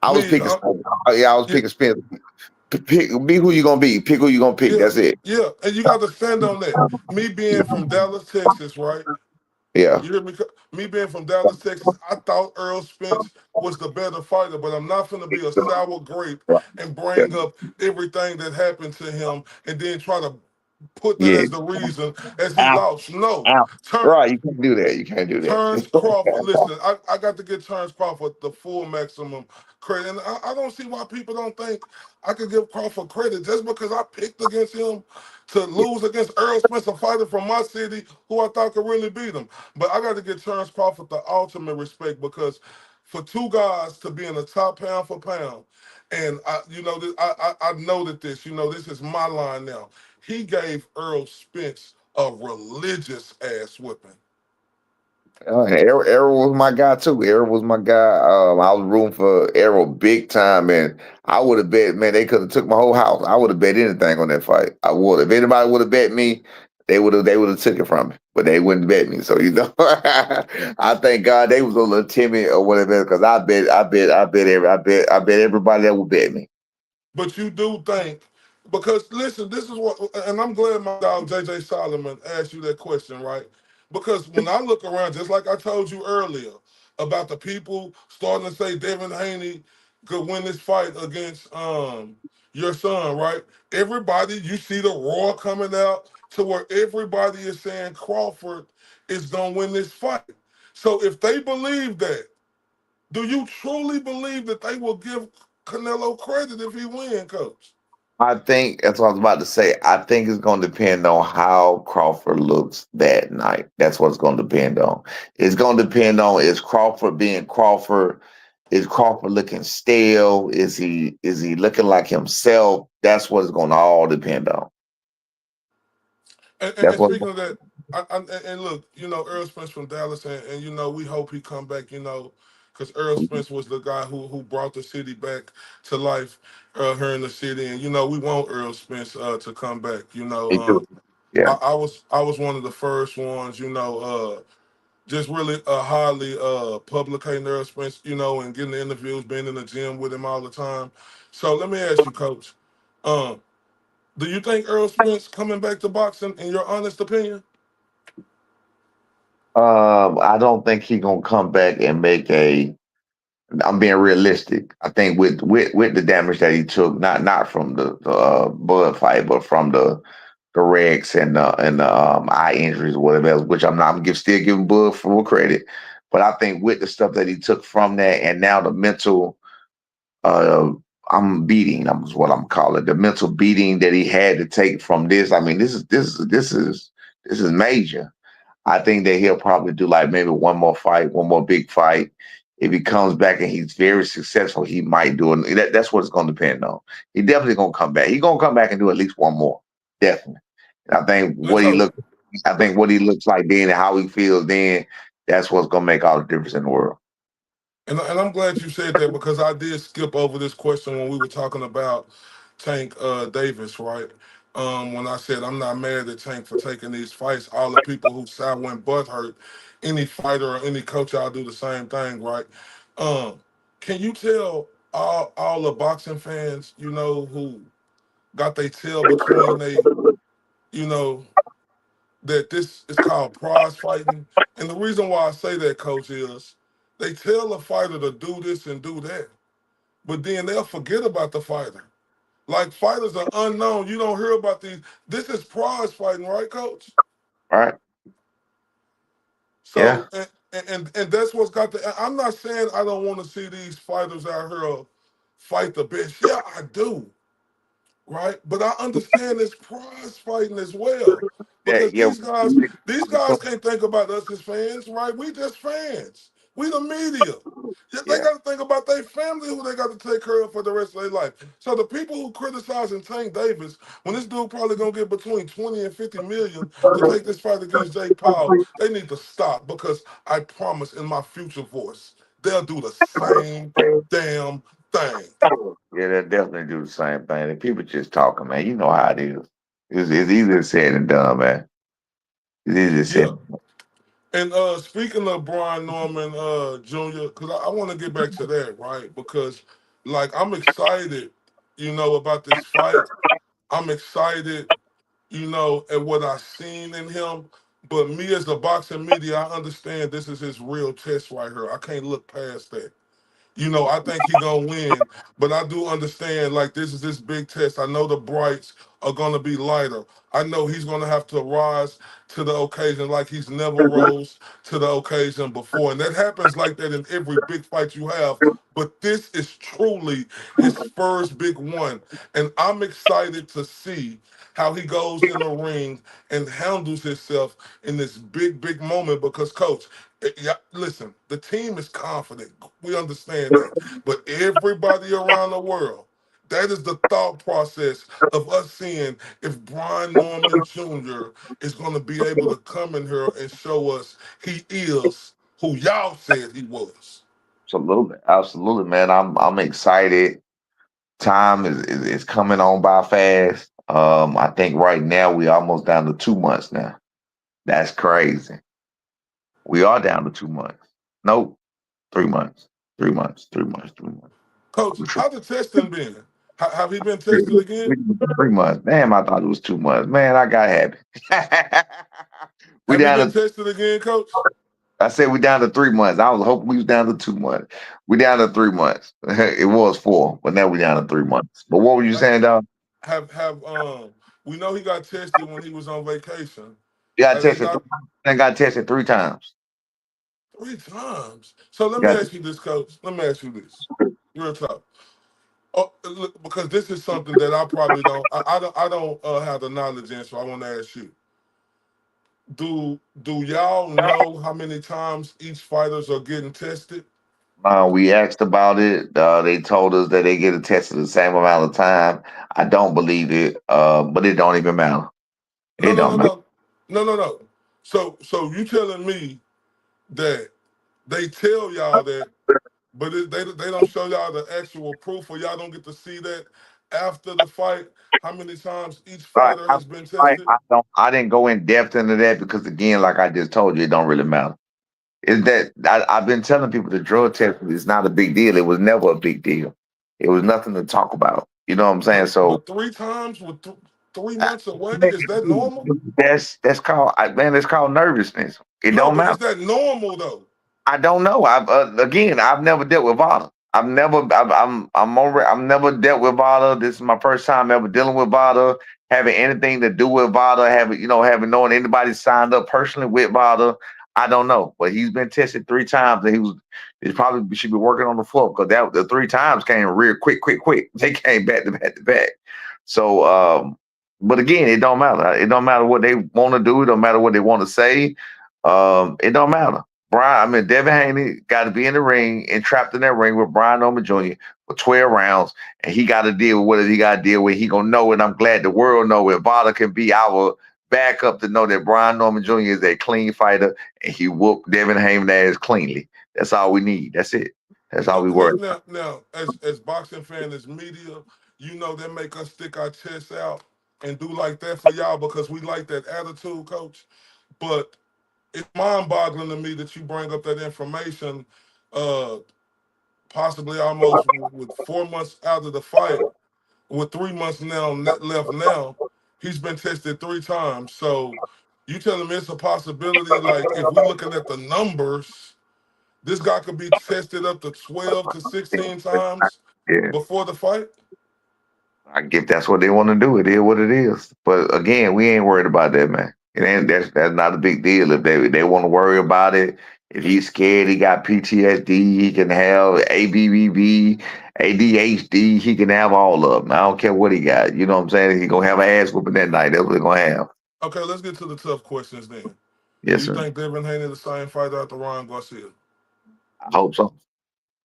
I was Me either. picking yeah, I was Yeah, picking Spence. Be who you gonna be. Pick who you gonna pick. yeah, That's it. yeah. And you got to stand on that. Me being from Dallas, Texas, right? Yeah. You hear me? Me being from Dallas, Texas, I thought Earl Spence was the better fighter, but I'm not going to be a sour grape and bring up everything that happened to him and then try to put that Yeah. as the reason as he Ow. lost. No. Ow. Turn Right, you can't do that. You can't do Terrence that. Crawford, listen, I got to give Terrence Crawford the full maximum credit. And I don't see why people don't think I could give Crawford credit just because I picked against him to lose against Earl Spence, a fighter from my city who I thought could really beat him. But I got to give Terrence Crawford the ultimate respect because for two guys to be in the top pound for pound, and I know that this is my line now. He gave Earl Spence a religious ass whipping. Arrow was my guy too. Arrow was my guy. I was rooting for Arrow big time, and I would have bet. Man, they could have took my whole house. I would have bet anything on that fight. I would. If anybody would have bet me, they would have took it from me. But they wouldn't bet me. So I thank God they was a little timid or whatever because I bet everybody that would bet me. But you do think, because listen, this is what, and I'm glad my dog JJ Solomon asked you that question, right? Because when I look around, just like I told you earlier about the people starting to say Devin Haney could win this fight against your son, right? Everybody, you see the roar coming out to where everybody is saying Crawford is gonna win this fight. So if they believe that, do you truly believe that they will give Canelo credit if he win, Coach? I think that's what I was about to say. I think it's going to depend on how Crawford looks that night. That's what it's going to depend on. It's going to depend on is Crawford being Crawford. Is Crawford looking stale? Is he looking like himself? That's what it's going to all depend on. That's And what. speaking of that, and look, Earl Spence from Dallas, and we hope he come back, because Earl Spence was the guy who brought the city back to life here in the city, and we want Earl Spence to come back. They do. Yeah. I was one of the first ones, just really highly publicating Earl Spence, and getting the interviews, being in the gym with him all the time. So let me ask you, Coach. Um, do you think Earl Spence coming back to boxing, in your honest opinion? I don't think he gonna come back and make a. I'm being realistic. I think with the damage that he took, not from the Bud fight, but from the Rex and the eye injuries or whatever else, which I'm not. Still giving Bud full credit, but I think with the stuff that he took from that, and now the mental, uh, I'm beating. I'm what I'm calling the mental beating that he had to take from this. I mean, this is major. I think that he'll probably do like maybe one more fight, one more big fight. If he comes back and he's very successful, he might do it. That's what it's going to depend on. He definitely going to come back. He's going to come back and do at least one more, definitely. And I think Let's hope. what he looks like then and how he feels then, that's what's going to make all the difference in the world. And I'm glad you said that, because I did skip over this question when we were talking about Tank Davis, right? When I said I'm not mad at Tank for taking these fights, all the people who side went butt hurt, any fighter or any coach, I'll do the same thing, right? Um, can you tell all the boxing fans, who got their tail between they, you know, that this is called prize fighting? And the reason why I say that, coach, is they tell a fighter to do this and do that, but then they'll forget about the fighter. Like, fighters are unknown. You don't hear about these. This is prize fighting, right, coach? All right. Yeah. So, and that's what's got the. I'm not saying I don't want to see these fighters out here fight the best. Yeah, I do, right? But I understand this prize fighting as well, Yeah. because Yeah. these guys can't think about us as fans, right? We just fans. We the media. Yeah, they Yeah. got to think about their family, who they got to take care of for the rest of their life. So the people who criticizing Tank Davis, when this dude probably gonna get between 20 and 50 million to take this fight against Jake Paul, they need to stop, because I promise, in my future voice, they'll do the same damn thing. Yeah, they definitely do the same thing. And people just talking, man. You know how it is. It's easier said than done, man. It's easier Yeah. said. And speaking of Brian Norman Jr., because I want to get back to that, right? Because, like, I'm excited, about this fight. I'm excited, at what I've seen in him. But me, as the boxing media, I understand this is his real test right here. I can't look past that. I think he gonna win, but I do understand, like, this is this big test. I know the brights are gonna be lighter. I know he's gonna have to rise to the occasion like he's never rose to the occasion before, and that happens like that in every big fight you have. But this is truly his first big one, and I'm excited to see how he goes in the ring and handles himself in this big, big moment. Because, coach, yeah, listen, the team is confident. We understand that. But everybody around the world, that is the thought process of us seeing if Brian Norman Jr. is going to be able to come in here and show us he is who y'all said he was. Absolutely, absolutely, man. I'm excited. Time is coming on by fast. I think right now we almost down to 2 months now. That's crazy. We are down to 2 months. Nope, 3 months. 3 months. 3 months. 3 months. Coach, I'm sure. how's the testing been? Have he been tested again? 3 months. Damn, I thought it was 2 months. Man, I got happy. we Have he been down to tested again, coach? I said we down to 3 months. I was hoping we was down to 2 months. We down to 3 months. It was four, but now we down to 3 months. But what were you saying, dog? Have we know he got tested when he was on vacation. You got Has he tested. got I got tested 3 times. 3 times? So let You me got ask you this, coach. Let me ask you this. Real talk. Oh, look, because this is something that I probably don't. I don't have the knowledge in, so I want to ask you. Do y'all know how many times each fighters are getting tested? we asked about it. They told us that they get it tested the same amount of time. I don't believe it, but it don't even matter. No, It no, don't no, matter. no. No, no, no. So you telling me that they tell y'all that, but they don't show y'all the actual proof, or y'all don't get to see that after the fight? How many times each Right. fighter has been tested? I didn't go in depth into that because again, like I just told you, it don't really matter. Is that I've been telling people the drug test is not a big deal. It was never a big deal. It was nothing to talk about. You know what I'm saying? So But 3 times with 3 months away, man, is that normal? that's called man. That's called nervousness. It No, don't but matter. is that normal though? I don't know. I've never dealt with Vada. I'm never dealt with Vada. This is my first time ever dealing with Vada, having anything to do with Vada, having known anybody signed up personally with Vada. I don't know, but he's been tested 3 times, and he probably should be working on the floor because that the 3 times came real quick, quick, quick. They came back to back to back. So, but again, it don't matter. It don't matter what they want to do. It don't matter what they want to say. It don't matter. Devin Haney got to be in the ring and trapped in that ring with Brian Norman Jr. for 12 rounds, and he got to deal with what he got to deal with. He gonna know it. I'm glad the world know it. Vada can be our backup to know that Brian Norman Jr. is a clean fighter, and he whooped Devin Haney ass cleanly. That's all we need. That's it. That's all No, we now, worry now, now as boxing fan, as media, that make us stick our chests out and do like that for y'all because we like that attitude, coach. But it's mind-boggling to me that you bring up that information, uh, possibly almost with 4 months out of the fight, with 3 months now left now, he's been tested 3 times. So you telling me it's a possibility, like if we looking at the numbers, this guy could be tested up to 12 to 16 about. times Yeah. before the fight? I get that's what they want to do. It is what it is. But again, we ain't worried about that, man. It ain't that's not a big deal. If they want to worry about it, if he's scared, he got PTSD, he can have ABBB, ADHD, he can have all of them. I don't care what he got. You know what I'm saying? He gonna have an ass whooping that night. That's what he gonna have. Okay, let's get to the tough questions then. Do Yes, you sir. think Devin Haney the same fighter after Ryan Garcia? I hope so.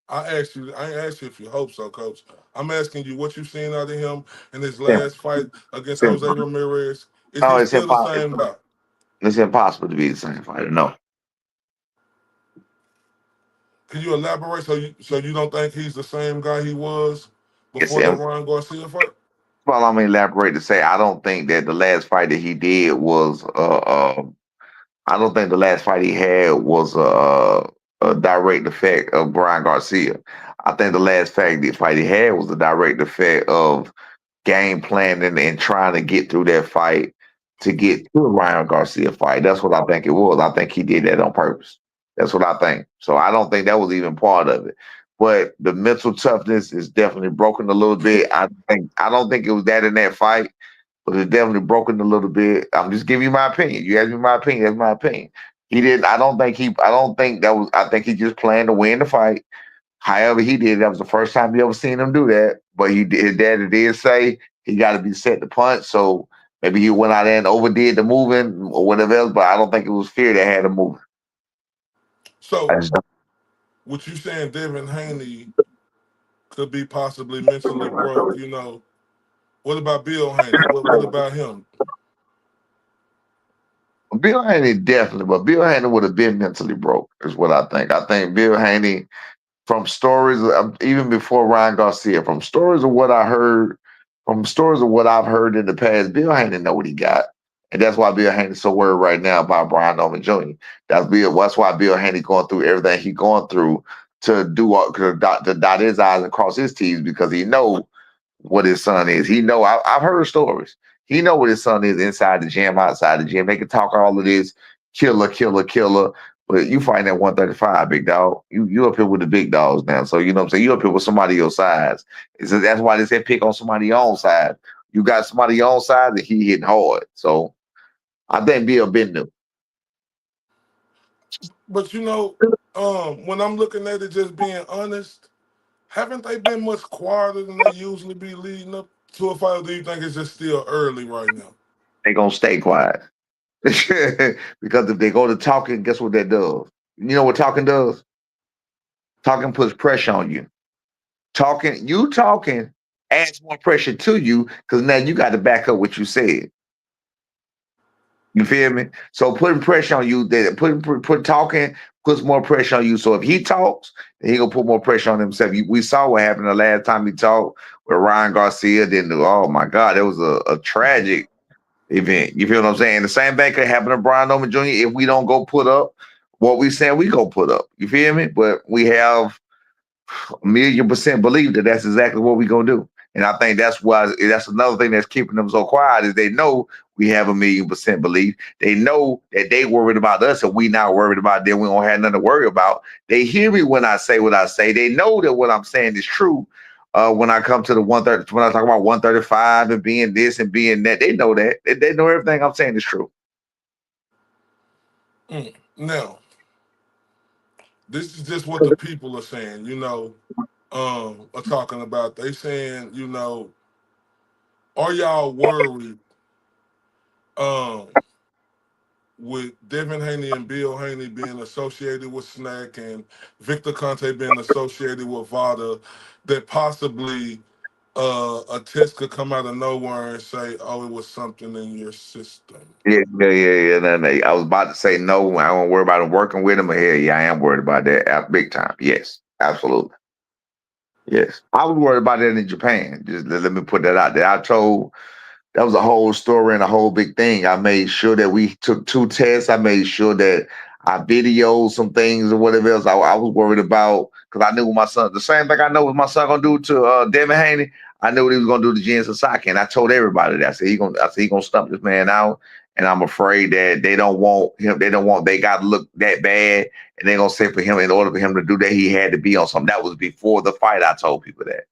I ain't asked you if you hope so, coach. I'm asking you what you've seen out of him in his It's last fight against im- Jose Ramirez. Is no, he it's still the impossible. same guy? It's impossible to be the same fighter. No. Can you elaborate so you don't think he's the same guy he was It's before that Ryan Garcia fight? well, I'm gonna elaborate to say I don't think that the last fight that he did was I don't think the last fight he had was a direct effect of Brian Garcia. I think the last fight he had was a direct effect of game planning and trying to get through that fight to get to a Ryan Garcia fight. That's what I think it was. I think he did that on purpose. That's what I think. So I don't think that was even part of it. But the mental toughness is definitely broken a little bit. I don't think it was that in that fight, but it's definitely broken a little bit. I'm just giving you my opinion. You asked me my opinion. That's my opinion. He didn't. I don't think that was. I think he just planned to win the fight. However, he did. That was the first time you ever seen him do that. But he did. His daddy did say he got to be set to punch. So maybe he went out there and overdid the moving or whatever else. But I don't think it was fear that had him moving. I So, just don't what you saying, Devin Haney could be possibly mentally broke? What about Bill Haney? What about him? Bill Haney definitely, but Bill Haney would have been mentally broke, is what I think. I think Bill Haney, from stories, even before Ryan Garcia, from stories of what I heard, from stories of what I've heard in the past, Bill Haney know what he got. And that's why Bill Haney's so worried right now about Brian Norman Jr. That's why Bill Haney going through everything he going through to to dot his I's and cross his T's because he know what his son is. He know I've heard stories. He know what his son is inside the gym, outside the gym. They can talk all of this killer, killer, killer. But you fighting at 135, big dog. You up here with the big dogs now. So you know what I'm saying? You up here with somebody your size. So that's why they said pick on somebody your own side. You got somebody your own side and he hitting hard. So I think Bill been new. But when I'm looking at it, just being honest, haven't they been much quieter than they usually be leading up to a fight? Or do you think it's just still early right now? They gonna stay quiet. Because if they go to talking, guess what that does? You know what talking does? Talking puts pressure on you. Talking adds more pressure to you because now you got to back up what you said. You feel me? So putting pressure on you, that put talking puts more pressure on you. So if he talks, then he gonna put more pressure on himself. We saw what happened the last time he talked with Ryan Garcia. Then oh my God, it was a tragic event. You feel what I'm saying? The same thing could happen to Brian Norman Jr. if we don't go put up what we saying we go put up. You feel me? But we have a 1,000,000% believe that that's exactly what we're gonna do. And I think that's why that's another thing that's keeping them so quiet is they know we have 1,000,000% belief. They know that they worried about us and we not worried about them. We don't have nothing to worry about. They hear me when I say what I say. They know that what I'm saying is true. When I come to the 130, when I talk about 135 and being this and being that, they know that. They know everything I'm saying is true. Now, this is just what the people are saying, are talking about. They saying, are y'all worried um, with Devin Haney and Bill Haney being associated with Snack and Victor Conte being associated with Vada, that possibly a test could come out of nowhere and say, oh, it was something in your system? Yeah. No. I was about to say no. I don't worry about him working with him. But yeah, I am worried about that big time. Yes, absolutely. Yes, I was worried about that in Japan. Just let me put that out there. I told that was a whole story and a whole big thing. I made sure that we took two tests. I made sure that I videoed some things or whatever else. I was worried about because I knew what my son, the same thing I know what my son gonna do to Devin Haney. I knew what he was gonna do to Jen Sasaki, and I told everybody that. I said he gonna stump this man out, and I'm afraid that they don't want him. They don't want. They got to look that bad, and they're gonna say for him in order for him to do that, he had to be on something. That was before the fight. I told people that.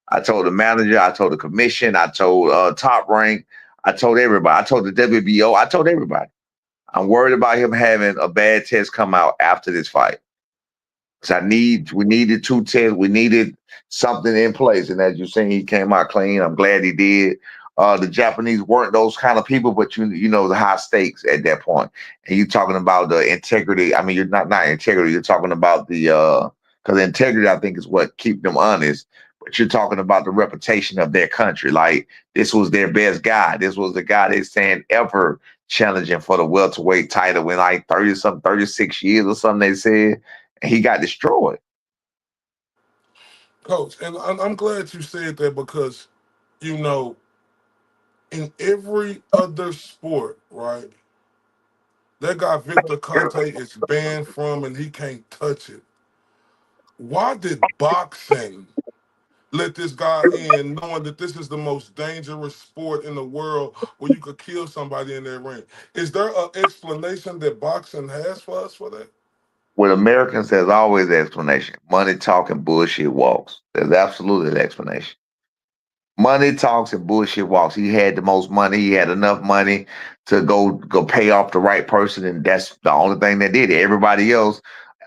I told the manager, I told the commission, I told Top Rank, I told everybody, I told the WBO, I told everybody. I'm worried about him having a bad test come out after this fight. So we needed two tests. We needed something in place. And as you seen, he came out clean. I'm glad he did. The Japanese weren't those kind of people, but you know the high stakes at that point. And you talking about the integrity. I mean, you're not integrity. You're talking about the because integrity, I think, is what keep them honest. But you're talking about the reputation of their country. Like this was their best guy. This was the guy they saying ever challenging for the welterweight title in like 30 something, 36 years or something. They said and he got destroyed. Coach, and I'm glad you said that because, you know, in every other sport, right, that guy Victor Conte is banned from and he can't touch it. Why did boxing let this guy in knowing that this is the most dangerous sport in the world where you could kill somebody in that ring? Is there an explanation that boxing has for us for that? With Americans, there's always an explanation. Money talking, bullshit walks. There's absolutely an explanation. Money talks and bullshit walks. He had the most money. He had enough money to go pay off the right person, and that's the only thing that did it. Everybody else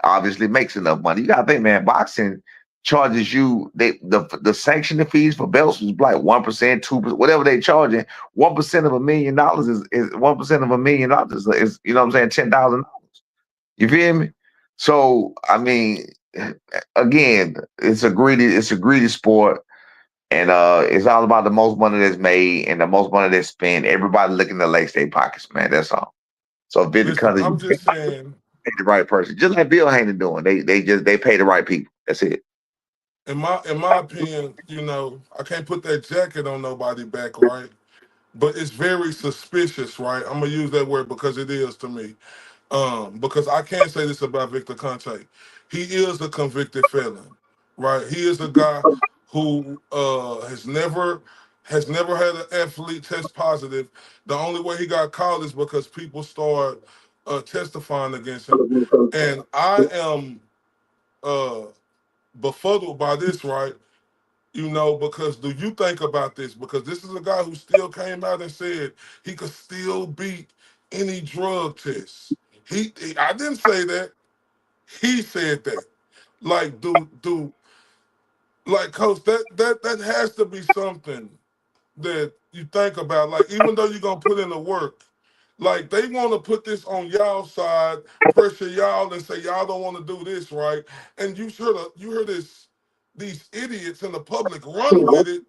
obviously makes enough money. You gotta think, man. Boxing charges you the sanctioning fees for belts was like 1%, 2%, whatever they charging. 1% of $1,000,000 is 1% of $1,000,000 is you know what I'm saying $10,000. You feel me? So I mean, again, it's a greedy sport. And it's all about the most money that's made and the most money that's spent. Everybody looking to lace their pockets, man. That's all. So if Vince Listen, Country I'm pay just saying, the right person, just like Bill Haney doing. They pay the right people. That's it. in my opinion, I can't put that jacket on nobody back, right? But it's very suspicious, right? I'm gonna use that word because it is to me. Because I can't say this about Victor Conte. He is a convicted felon, right? He is a guy who has never had an athlete test positive. The only way he got caught is because people start testifying against him. And I am uh, befuddled by this, right? Because do you think about this? Because this is a guy who still came out and said he could still beat any drug test. I didn't say that. He said that. Like, like, coach, that has to be something that you think about. Like, even though you're gonna put in the work, like they want to put this on y'all side, pressure y'all, and say y'all don't want to do this, right? And you hear this, these idiots in the public run with it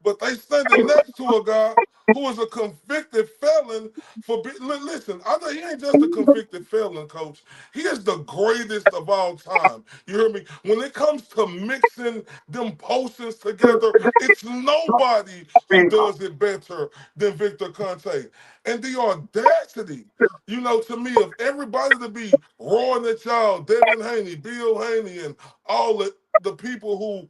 but they standing next to a guy who is a convicted felon listen, I know he ain't just a convicted felon, coach. He is the greatest of all time. You hear me? When it comes to mixing them potions together, it's nobody who does it better than Victor Conte. And the audacity, to me, of everybody to be roaring at y'all, Devin Haney, Bill Haney, and all the people who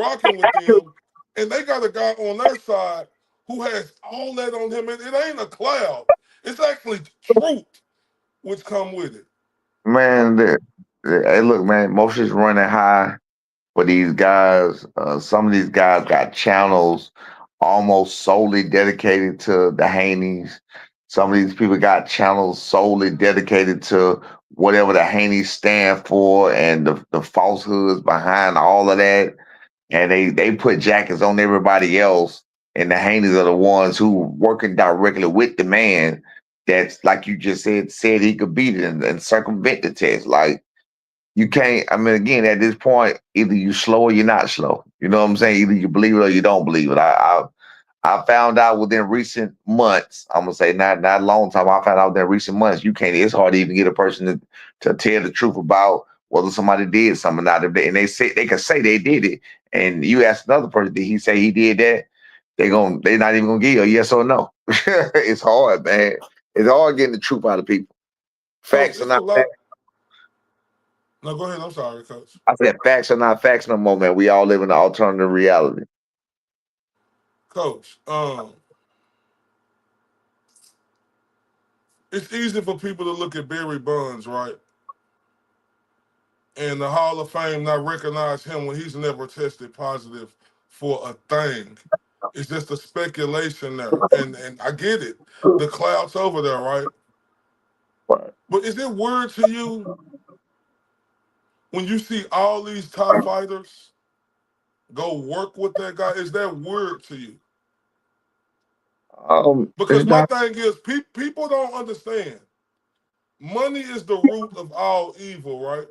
rocking with them, and they got a guy on their side who has all that on him. And it ain't a cloud. It's actually truth which come with it. Man, hey, look, man, emotions running high for these guys. Some of these guys got channels almost solely dedicated to the Haneys. Some of these people got channels solely dedicated to whatever the Haneys stand for and the falsehoods behind all of that. And they put jackets on everybody else. And the Haneys are the ones who working directly with the man that's, like you just said he could beat it and circumvent the test. Like, you can't. I mean, again, at this point, either you slow or you're not slow. You know what I'm saying? Either you believe it or you don't believe it. I found out within recent months. I'm gonna say not a long time. I found out within recent months you can't. It's hard to even get a person to tell the truth about whether somebody did something or not. And they can say they did it, and you ask another person, did he say he did that? They're not even gonna give you a yes or no. It's hard, man. It's hard getting the truth out of people. Coach, Facts are it's a not. lot. No, go ahead. I'm sorry, coach. I said facts are not facts no more, man. We all live in an alternative reality. Coach, it's easy for people to look at Barry Bonds, right? And the Hall of Fame not recognize him when he's never tested positive for a thing. It's just a speculation there. And I get it. The cloud's over there, right? But But is it weird to you when you see all these top fighters go work with that guy? Is that weird to you? Because it's my not. thing is, people don't understand. Money is the root of all evil, right?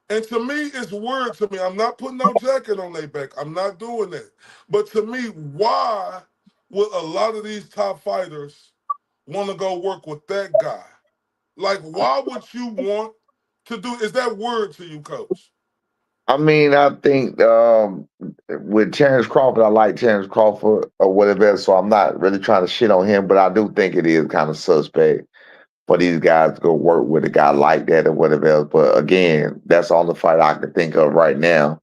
And to me, it's weird to me. I'm not putting no jacket on their back. I'm not doing that. But to me, why would a lot of these top fighters want to go work with that guy? Like, why would you want to do? Is that weird to you, Coach? I mean, I think with Terrence Crawford, I like Terrence Crawford or whatever, so I'm not really trying to shit on him, but I do think it is kind of suspect for these guys to go work with a guy like that or whatever else. But again, that's the only fight I can think of right now.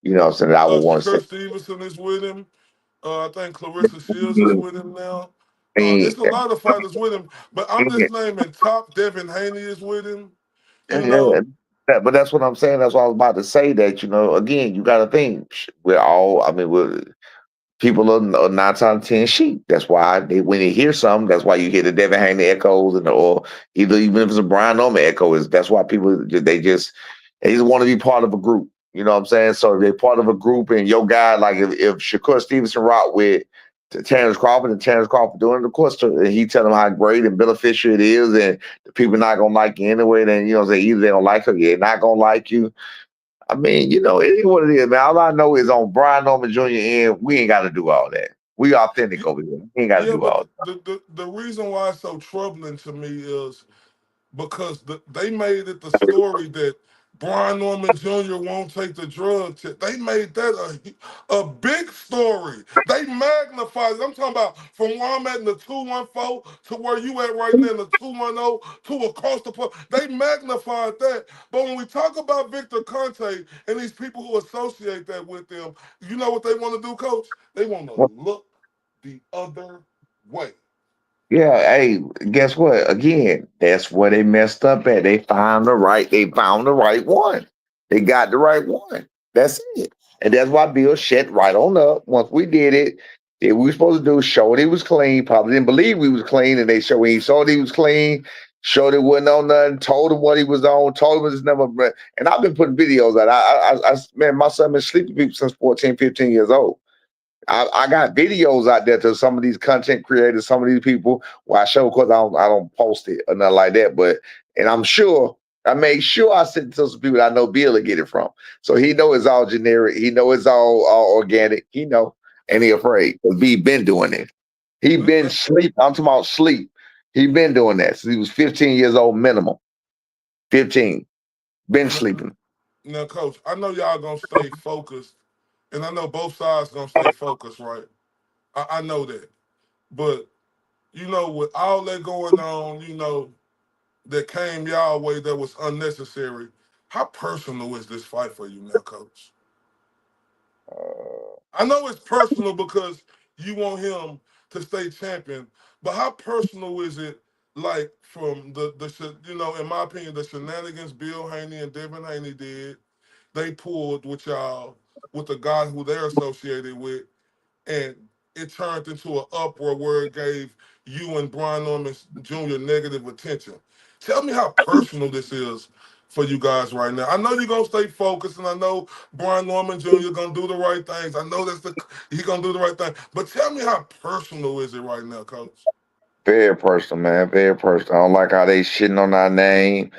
You know what I'm saying? That I would want to say. Shakur Stevenson is with him. I think Clarissa Shields is with him now. I mean, It's a lot of fighters with him, but I'm just naming top. Devin Haney is with him. You yeah, know, but that's what I'm saying. That's what I was about to say. That again, you got to think we're all. I mean, people are 9 times 10 sheep. That's why when they hear something, that's why you hear the Devin Haney echoes or either even if it's a Brian Norman echo. Is that's why people they just want to be part of a group. You know what I'm saying? So if they're part of a group and your guy, like if Shakur Stevenson rock with Terrence Crawford and Terrence Crawford doing the course, and he tell them how great and beneficial it is, and the people not gonna like you anyway, then say either they don't like you, or they're not gonna like you. I mean, it is what it is, man. All I know is on Brian Norman Jr. end, we ain't got to do all that. We authentic over here. We ain't got to yeah. do But all that. the reason why it's so troubling to me is because they made it the story that Brian Norman Jr. won't take the drug test. They made that a big story. They magnified it. I'm talking about from where I'm at in the 214 to where you at right now in the 210 to across the play. They magnified that. But when we talk about Victor Conte and these people who associate that with them, you know what they want to do, Coach? They want to look the other way. Yeah, hey, guess what? Again, that's where they messed up at. They found the right one. They got the right one. That's it. And that's why Bill shut right on up. Once we did it, what we were supposed to do, showed he was clean. Probably didn't believe he was clean, and they showed when he saw he was clean, showed it wasn't on nothing, told him what he was on, told him it's never. And I've been putting videos out. Man, my son been sleeping people since 14, 15 years old. I got videos out there to some of these content creators, some of these people. Well, I show because I don't post it or nothing like that. But and I'm sure I make sure I send it to some people that I know Bill will get it from. So he know it's all generic. He know it's all organic. He know. and he afraid because B been doing it. He been Now, sleep. I'm talking about sleep. He been doing that since he was 15 years old minimum. 15. Been now, sleeping. now, Coach, I know y'all gonna stay focused, and I know both sides gonna stay focused, right? I know that, but with all that going on, that came y'all way that was unnecessary. How personal is this fight for you now, Coach? Uh, I know it's personal because you want him to stay champion, but how personal is it? Like from in my opinion, the shenanigans Bill Haney and Devin Haney did, they pulled with y'all with the guy who they're associated with, and it turned into an uproar where it gave you and Brian Norman Jr. negative attention. Tell me how personal this is for you guys right now. I know you're gonna stay focused, and I know Brian Norman Jr. gonna do the right things. I know he gonna do the right thing. But tell me how personal is it right now, Coach? Very personal, man. Very personal. I don't like how they shitting on our name.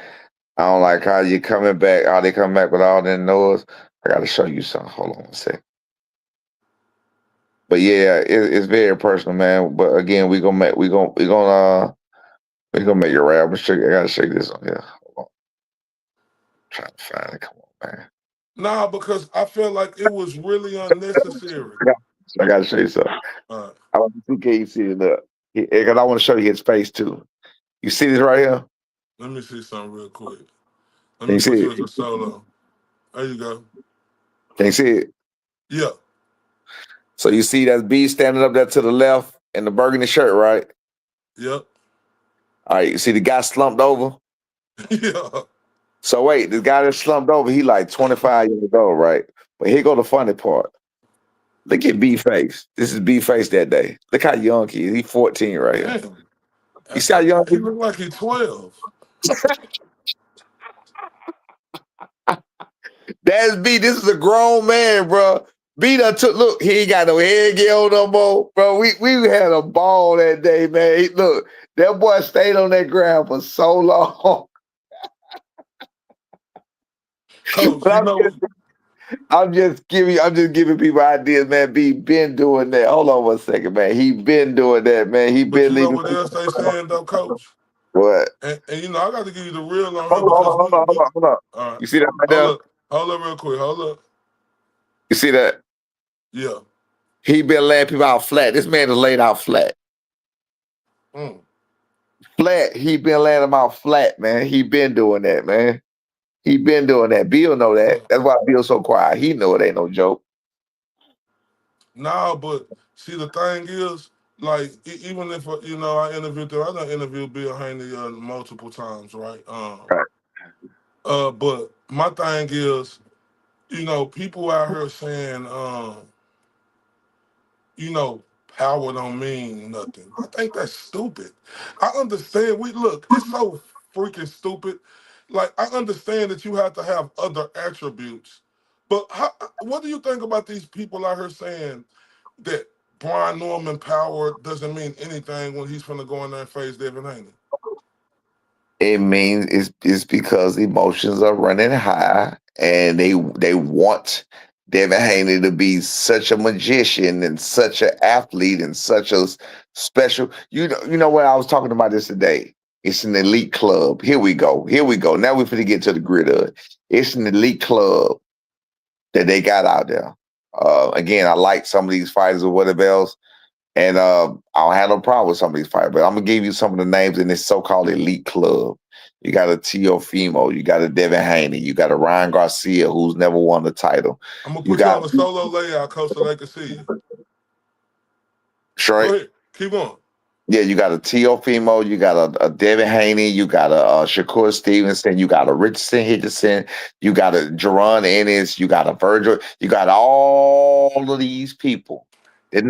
I don't like how you coming back, how they come back with all that noise. I gotta show you something. Hold on a sec. But yeah, it's very personal, man. But again, we gonna make it right. I'm gonna show you. I gotta show you this on here. Hold on. Trying to find it. Come on, man. Nah, because I feel like it was really unnecessary. I got, I gotta show you something. Uh, I want to see can you see it up. Because I want to show you his face too. You see this right here? Let me see something real quick. Let Can me you put see you it? as a solo. There you go. Can you see it? Yeah. So you see that B standing up there to the left in the burgundy shirt, right? Yep. All right, you see the guy slumped over? Yeah. So wait, this guy that slumped over, he like 25 years old, right? But here go the funny part. Look at B face. This is B face that day. Look how young he is. He's 14 right here. Damn. You see how young he He is? looked like he's 12. That's B. This is a grown man, bro. B done took, look, he ain't got no headgear on no more. Bro, we had a ball that day, man. Look, that boy stayed on that ground for so long. Coach, But I'm just giving people ideas, man. B been doing that. Hold on one second, man. He been doing that, man. He but been you know leaving. what else they saying though, Coach? What? And I got to give you the real on Hold here on, hold because on, hold on, hold we on, hold on. all right. You see that right Hold there? up. Hold up real quick. Hold up. You see that? Yeah. He been laying people out flat. This man is laid out flat. Mm. Flat. He been laying them out flat, man. He been doing that, man. He been doing that. Bill know that. But That's why Bill's so quiet. He know it ain't no joke. nah, but see the thing is, like even if I interviewed them, I done interviewed Bill Haney multiple times, right? Right. But my thing is, people out here saying, power don't mean nothing. I think that's stupid. I understand. It's so freaking stupid. Like, I understand that you have to have other attributes, but what do you think about these people out here saying that Brian Norman power doesn't mean anything when he's gonna go in there and face Devin Haney? It means it's because emotions are running high and they want Devin Haney to be such a magician and such an athlete and such a special. You know what I was talking about this today. It's an elite club. Here we go. Here we go. Now we're going to get to the grid of it. It's an elite club that they got out there. Again, I like some of these fighters or whatever else. And I don't have no problem with some of these fighters, but I'm gonna give you some of the names in this so-called elite club. You got a Teofimo, you got a Devin Haney, you got a Ryan Garcia who's never won the title. I'm gonna You put you got on a solo layout, coach, so they can see you. Go Shrek. ahead, keep going. Yeah, you got a Teofimo, you got a Devin Haney, you got a Shakur Stevenson, you got a Richardson Hitchison, you got a Jerron Ennis, you got a Virgil, you got all of these people. They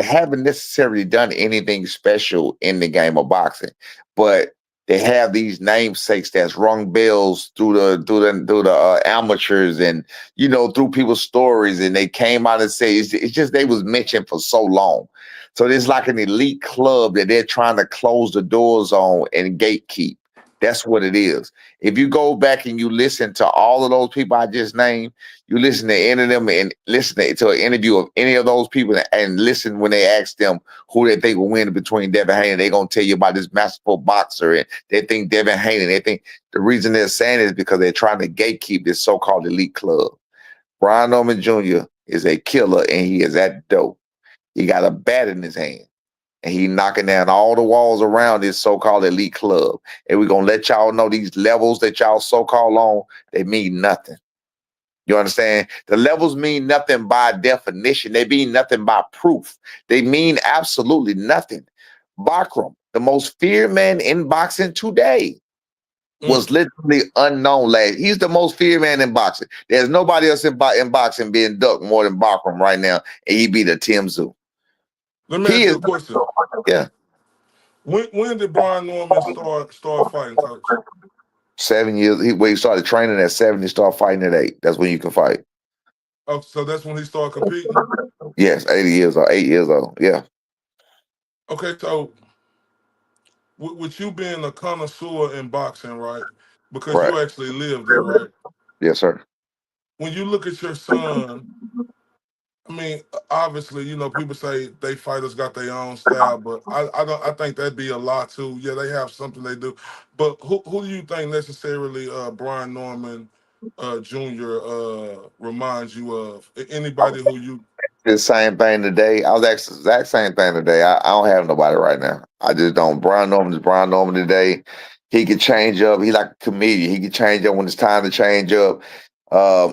haven't necessarily done anything special in the game of boxing, but they have these namesakes that's rung bells through the amateurs and through people's stories, and they came out and say it's just they was mentioned for so long. So it's like an elite club that they're trying to close the doors on and gatekeep. That's what it is. If you go back and you listen to all of those people I just named, you listen to any of them and listen to an interview of any of those people and listen when they ask them who they think will win between Devin Haney, they're gonna tell you about this masterful boxer and they think Devin Haney. They think the reason they're saying it is because they're trying to gatekeep this so-called elite club. Brian Norman Jr. is a killer and he is at dope. He got a bat in his hand and he knocking down all the walls around this so-called elite club. And we're gonna let y'all know these levels that y'all so-called on, they mean nothing. You understand? The levels mean nothing by definition. They mean nothing by proof. They mean absolutely nothing. Bakram, the most feared man in boxing today, Mm. was literally unknown last. He's the most feared man in boxing. There's nobody else in boxing being ducked more than Bakram right now, and he beat a Tim Zoo. Let me He ask is, you a question. yeah. When did Brian Norman start fighting, Coach? 7 years. When he started training at 7, he started fighting at 8. That's when you can fight. Oh, so that's when he started competing. Yes, 80 years old, 8 years old. Yeah, Okay, so with you being a connoisseur in boxing, right? Because right. you actually lived it, right? Yes, sir. When you look at your son, I mean, obviously, people say they fighters got their own style, but I don't. I think that'd be a lot too. Yeah, they have something they do, but who do you think necessarily Brian Norman Jr. Reminds you of? Anybody who you? The same thing today. I was actually the exact same thing today. I don't have nobody right now. I just don't. Brian Norman is Brian Norman today. He could change up. He like a comedian. He could change up when it's time to change up.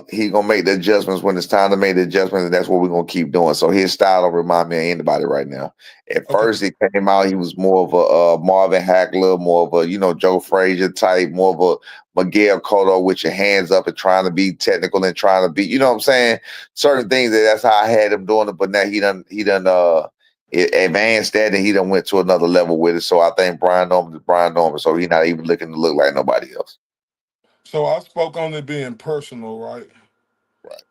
He gonna make the adjustments when it's time to make the adjustments, and that's what we're gonna keep doing. So his style don't remind me of anybody right now. At Okay, first, it came out he was more of a Marvin Hagler, more of a Joe Frazier type, more of a Miguel Cotto with your hands up and trying to be technical and trying to be, you know what I'm saying? Certain things that's how I had him doing it, but now he done advanced that and he done went to another level with it. So I think Brian Norman is Brian Norman. So he's not even looking to look like nobody else. so I spoke on it being personal, right, Right.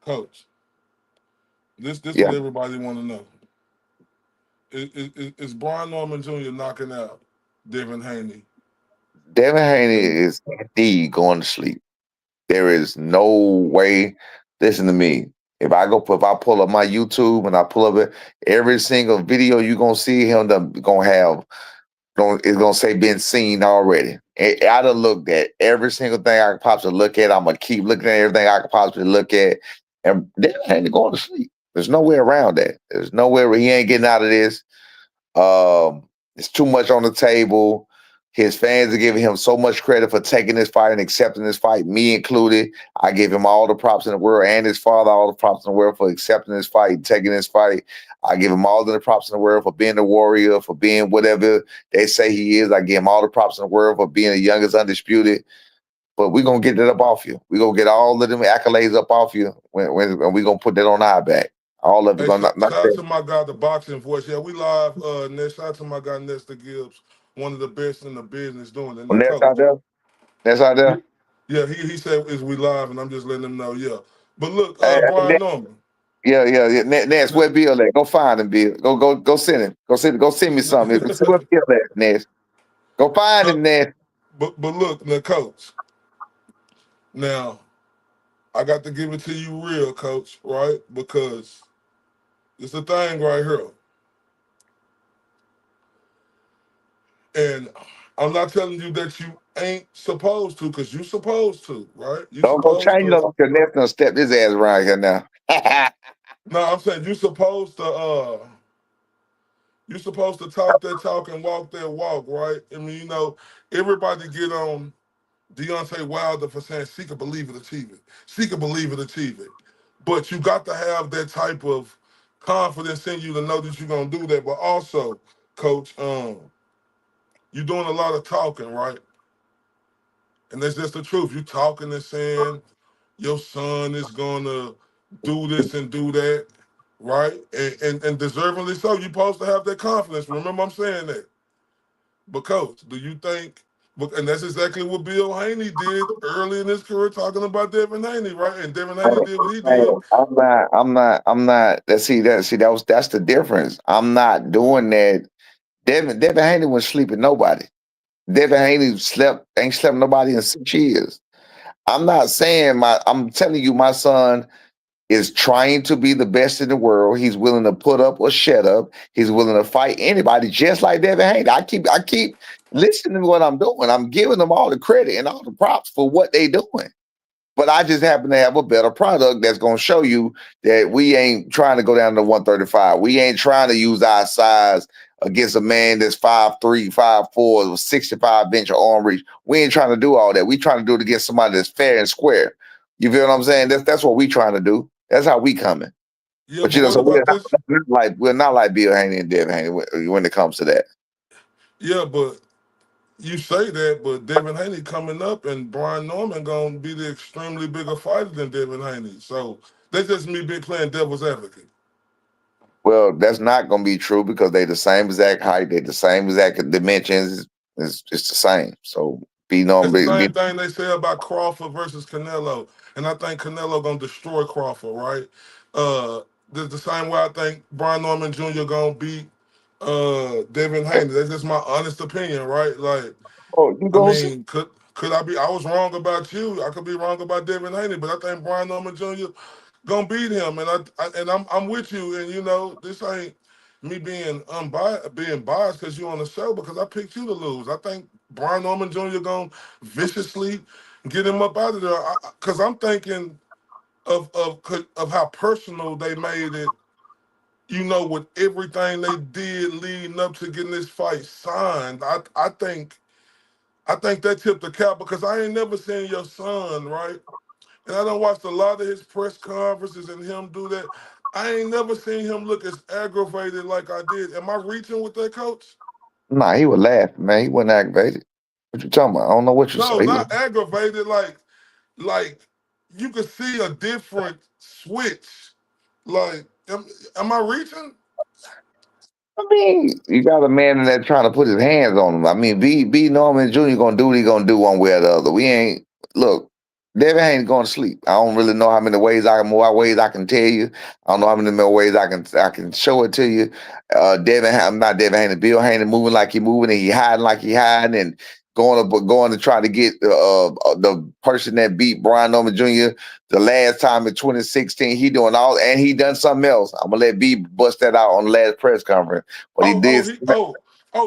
Coach? This Yeah. what everybody want to know. Is Brian Norman Jr. knocking out Devin Haney? Devin Haney is indeed going to sleep. There is no way. Listen to me. If I pull up my YouTube and I pull up every single video you're gonna see him gonna have it's gonna say been seen already. I done looked at every single thing I could possibly look at. I'm gonna keep looking at everything I could possibly look at. And then I had to go to sleep. There's no way around that. There's nowhere where he ain't getting out of this. It's too much on the table. His fans are giving him so much credit for taking this fight and accepting this fight, me included. I give him all the props in the world and his father all the props in the world for accepting this fight and taking this fight. I give him all the props in the world for being a warrior, for being whatever they say he is. I give him all the props in the world for being the youngest undisputed. But we're gonna get that up off you. We're gonna get all of them accolades up off you when we're gonna put that on our back. All of it Hey, gonna not shout out that to my guy, the boxing voice. Yeah, we live. Next, shout out to my guy Nestor Gibbs, one of the best in the business doing it. Now, that's out Coach. there. That's out Yeah, there. yeah, he said is we live, and I'm just letting him know. Yeah, but look, Hey, Brian Norman. yeah, yeah, yeah. Ness, Now, where Bill at? Go find him, Bill. Go send him. Go send me something. See where Bill at, Ness. Go find him, Ness. but look, now, Coach. Now I got to give it to you real, Coach, right? Because it's a thing right here, and I'm not telling you that you ain't supposed to, because you supposed to, right? You Don't go supposed change it to. up because Ness gonna step his ass around here now. No, I'm saying you supposed to talk that talk and walk that walk, right? I mean, everybody get on Deontay Wilder for saying seek a believe it, achieve it. Seek a believe it, achieve it. But you got to have that type of confidence in you to know that you're gonna do that. But also, coach, you're doing a lot of talking, right? And that's just the truth. You talking and saying your son is gonna do this and do that, right? And deservingly so. You're supposed to have that confidence. Remember, I'm saying that. But coach, do you think? And that's exactly what Bill Haney did early in his career, talking about Devin Haney, right? And Devin Haney did what he did. I'm not. That's the difference. I'm not doing that. Devin Haney wasn't sleeping nobody. Devin Haney ain't slept nobody in 6 years. I'm not saying I'm telling you, my son is trying to be the best in the world. He's willing to put up or shut up. He's willing to fight anybody, just like Devin Haney. I keep listening to what I'm doing. I'm giving them all the credit and all the props for what they doing. But I just happen to have a better product that's going to show you that we ain't trying to go down to 135. We ain't trying to use our size against a man that's 5'3", 5'4", with 65-inch arm reach. We ain't trying to do all that. We trying to do it against somebody that's fair and square. You feel what I'm saying? That's what we trying to do. That's how we coming. Yeah, But but what so about this? we're not like Bill Haney and Devin Haney when it comes to that. Yeah, but you say that, but Devin Haney coming up and Brian Norman gonna be the extremely bigger fighter than Devin Haney. So that's just me been playing devil's advocate. Well, that's not going to be true because they the same exact height, they the same exact dimensions. It's the same. So be It's the known. same thing they say about Crawford versus Canelo, and I think Canelo gonna destroy Crawford, right? Uh, the same way I think Brian Norman Jr. gonna beat Devin Haney. That's just my honest opinion, right? Like, Oh, you I gonna see? mean, could I be? I was wrong about you. I could be wrong about Devin Haney, but I think Brian Norman Jr. gonna beat him, and I'm with you. And you know, this ain't me being unbiased, being biased because you're on the show, because I picked you to lose. I think Brian Norman Jr. gonna viciously get him up out of there, because I'm thinking of how personal they made it. You know, with everything they did leading up to getting this fight signed, I think that tipped the cap, because I ain't never seen your son, right? And I done watched a lot of his press conferences and him do that. I ain't never seen him look as aggravated like I did. Am I reaching with that, coach? Nah, he was laughing, man. He wasn't aggravated. What you talking about? I don't know what you No, say. He was, not aggravated. Like you could see a different switch. Like, am I reaching? I mean, you got a man in there trying to put his hands on him. I mean, B Norman Jr. gonna do what he gonna do one way or the other. We ain't look. Devin ain't going to sleep. I don't really know how many more ways I can tell you. I don't know how many more ways I can show it to you. I'm not Devin Haney. Bill Haney moving like he moving, and he hiding like he hiding, and going to try to get the person that beat Brian Norman Jr. the last time in 2016. He doing all, and he done something else. I'm gonna let B bust that out on the last press conference. But he Oh, oh, did.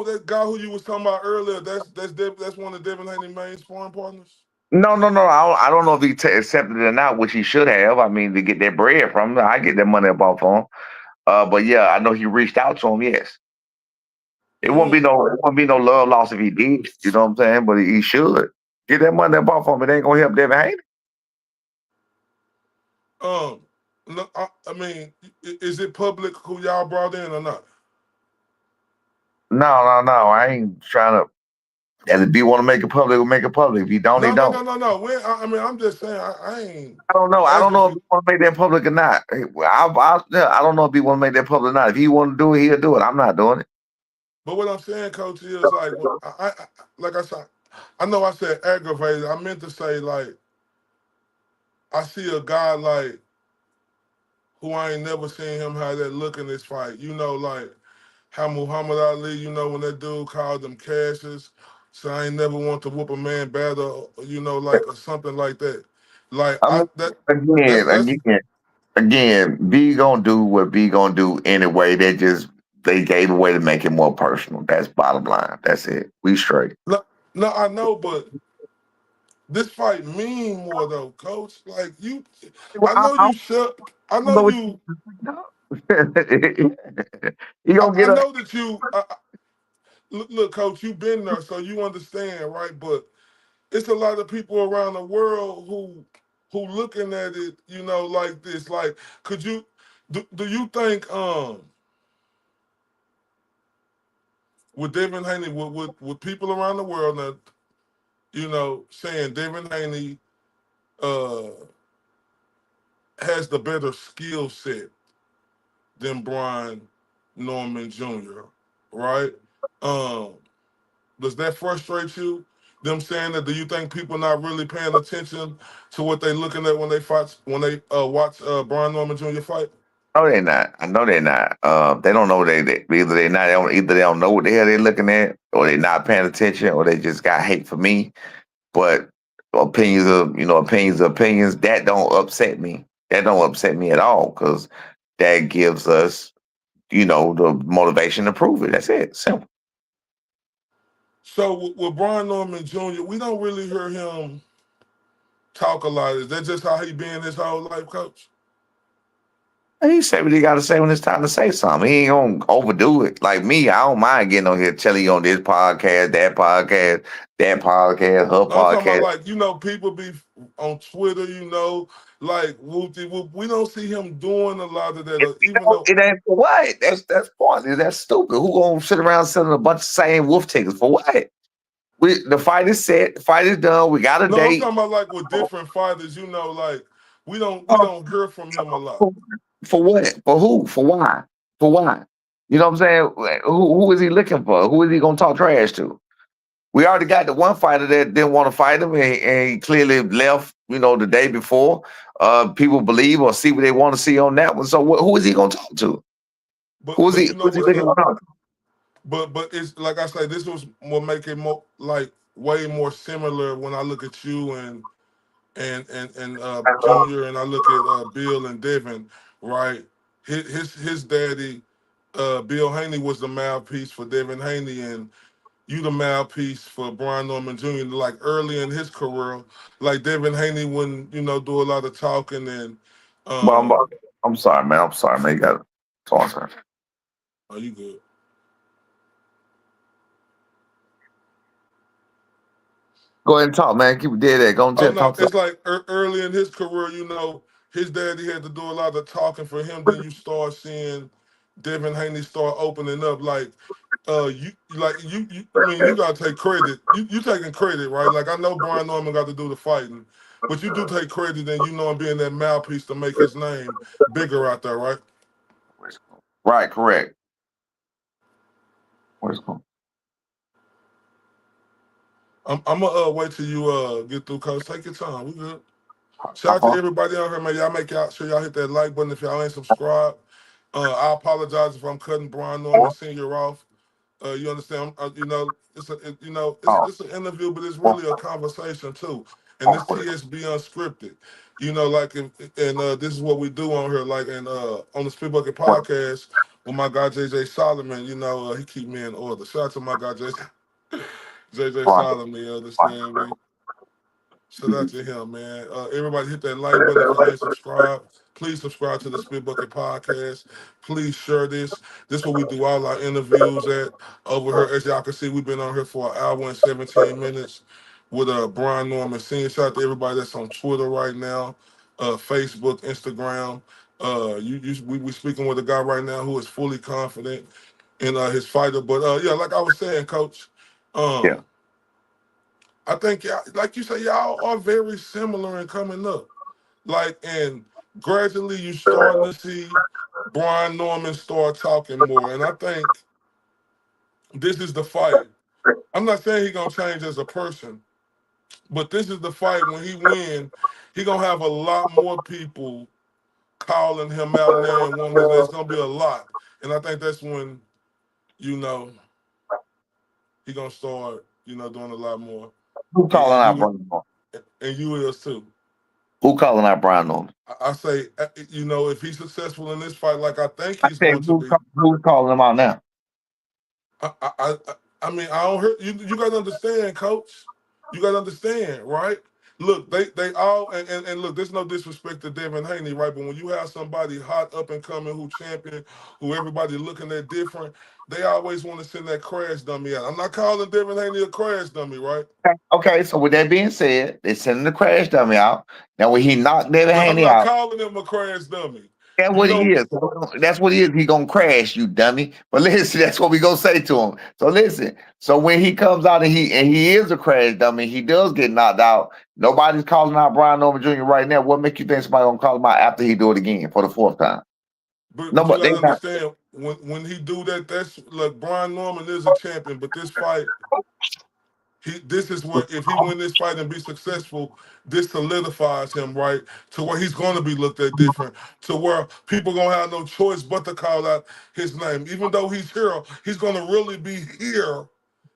that guy who you was talking about earlier. That's one of Devin Haney's main sparring partners. No, no, no. I don't know if he accepted it or not, which he should have. I mean, to get that bread from him, I get that money up off him. But yeah, I know he reached out to him. Yes, Mm. it won't be no love loss if he did. You know what I'm saying? But he should get that money up off him. It ain't gonna help Devin Haney. Um, no, I mean, is it public who y'all brought in or not? No, no, no. I ain't trying to. And if he want to make it public, we'll make it public. If he don't, he No, no, don't. no, no, no. I mean, I'm just saying, I ain't I don't know. I don't asking know for. if he want to make that public or not. Yeah, I don't know if he want to make that public or not. If he want to do it, he'll do it. I'm not doing it. But what I'm saying, coach, is like, like I said, I know I said aggravated. I meant to say, like, I see a guy like who I ain't never seen him have that look in this fight. You know, like how Muhammad Ali, you know, when that dude called them cashes. So I ain't never want to whoop a man better, you know, like, or something like that. Like I mean, that's again, that's again, B gonna do what B gonna do anyway. They gave away to make it more personal. That's bottom line. That's it. We straight. no, no, I know, but this fight mean more though, coach. Like Well, I know I you shut. I don't know know what you. you. He gonna I get up. know that you. Look, coach, you've been there, so you understand, right? But it's a lot of people around the world who looking at it, you know, like this. Like, could you? Do you think with Devin Haney, with people around the world now, you know, saying Devin Haney uh has the better skill set than Brian Norman Jr., right? Um, does that frustrate you? Them saying that? Do you think people not really paying attention to what they looking at when they watch Brian Norman Jr. fight? No, they're not. I know they're not. They don't know either they not either they don't know what the hell they're looking at, or they're not paying attention, or they just got hate for me. But opinions are opinions. That don't upset me. That don't upset me at all because that gives us the motivation to prove it. That's it. Simple. So with Brian Norman Jr., we don't really hear him talk a lot. Is that just how he been his whole life, Coach? He say what he got to say when it's time to say something. He ain't gonna overdo it. Like me, I don't mind getting on here telling you on this podcast, that podcast, her No, I'm talking about podcast. like people be on Twitter, like whoopty whoop. We don't see him doing a lot of that, even though. It ain't for what? That's pointless. That's stupid. Who gonna sit around selling a bunch of same wolf tickets for what? The fight is set. The fight is done. We got a No, I'm date. talking about like with different fighters. Like we Oh, don't hear from him a lot. for what? For who? For why? For why? You know what I'm saying? Who is he looking for? Who is he gonna talk trash to? We already got the one fighter that didn't want to fight him, and he clearly left. The day before. People believe or see what they want to see on that one. So who is he gonna talk to? Who is But he? you Who know is he what's looking the to talk to? but it's like I say, this was what make it more like way more similar when I look at you and Junior, and I look at Bill and Devin, right? His daddy, Bill Haney, was the mouthpiece for Devin Haney, and you the mouthpiece for Brian Norman Jr. Like early in his career, like Devin Haney wouldn't do a lot of talking, and Well, um, I'm sorry, man. I'm sorry, man. You got to talk, sir. are you good? Go ahead and talk, man. Keep it dead there. Go and Oh tell, no, talk to. it's like early in his career, his daddy had to do a lot of talking for him. Then you start seeing Devin Haney start opening up. Like, I mean, you gotta take credit. You taking credit, right? Like I know Brian Norman got to do the fighting, but you do take credit, and him being that mouthpiece to make his name bigger out there, right? Right, correct. Where's going? I'm gonna wait till you get through, cause take your time. We good. Shout How out to far? everybody out here, man. Y'all make sure y'all hit that like button if y'all ain't subscribed. I apologize if I'm cutting Brian Norman Senior off. You understand? Oh, It's an interview, but it's really a conversation too. And this where's TSB unscripted. This is what we do on here, like on the Spit Bucket podcast with my guy JJ Solomon. He keep me in order. Shout out to my guy JJ right, Solomon. You understand me? Shout out to him, man. Everybody hit that like button if y'all ain't subscribed. Please subscribe to the Spit Bucket Podcast. Please share this. This is where we do all our interviews at over here. As y'all can see, we've been on here for an hour and 17 minutes with Brian Norman Senior. Shout out to everybody that's on Twitter right now, Facebook, Instagram. We speaking with a guy right now who is fully confident in his fighter. But yeah, like I was saying, Coach, yeah. um, I think y'all, like you say, y'all are very similar in coming up. And gradually you starting to see Brian Norman start talking more. And I think this is the fight. I'm not saying he gonna change as a person, but this is the fight when he win, he gonna have a lot more people calling him out now and wanting his name. It's gonna be a lot. And I think that's when, you know, he gonna start, doing a lot more. Who And, calling and out you Brian Norman? and you is too. Who calling out Brian Norman? I say, if he's successful in this fight, like I think I he's said, going to be, who's calling him out now? I mean, I don't hurt you. You got to understand, Coach. You got to understand, right? Look, they all and look. There's no disrespect to Devin Haney, right? But when you have somebody hot up and coming who champion, who everybody looking at different, they always want to send that crash dummy out. I'm not calling Devin Haney a crash dummy, right? Okay, so with that being said, they sending the crash dummy out. Now when he knocked Devin No, I'm Haney not out, calling him a crash dummy. that's You what he don't. is. That's what he is. He gonna crash, you dummy. But listen, that's what we gonna say to him. So listen. So when he comes out and he is a crash dummy, he does get knocked out. Nobody's calling out Brian Norman Jr. right now. What make you think somebody gonna call him out after he do it again for the fourth time? But No, you but they gotta not. understand when he do that, that's like Brian Norman is a champion, but this fight This is where if he win this fight and be successful, this solidifies him, right, to where he's going to be looked at different, to where people gonna have no choice but to call out his name. Even though he's here, he's gonna really be here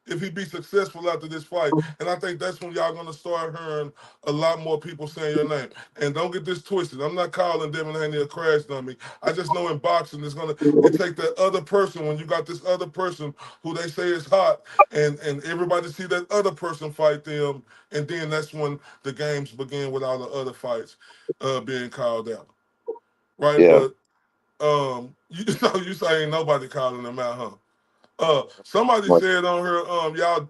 if he be successful after this fight. And I think that's when y'all gonna start hearing a lot more people saying your name. And don't get this twisted. I'm not calling Devin Haney a crash dummy. I just know in boxing it take that other person when you got this other person who they say is hot and everybody see that other person fight them, and then that's when the games begin with all the other fights being called out. Right? Yeah. But you so you saying nobody calling them out, huh? Somebody But, said on here, y'all.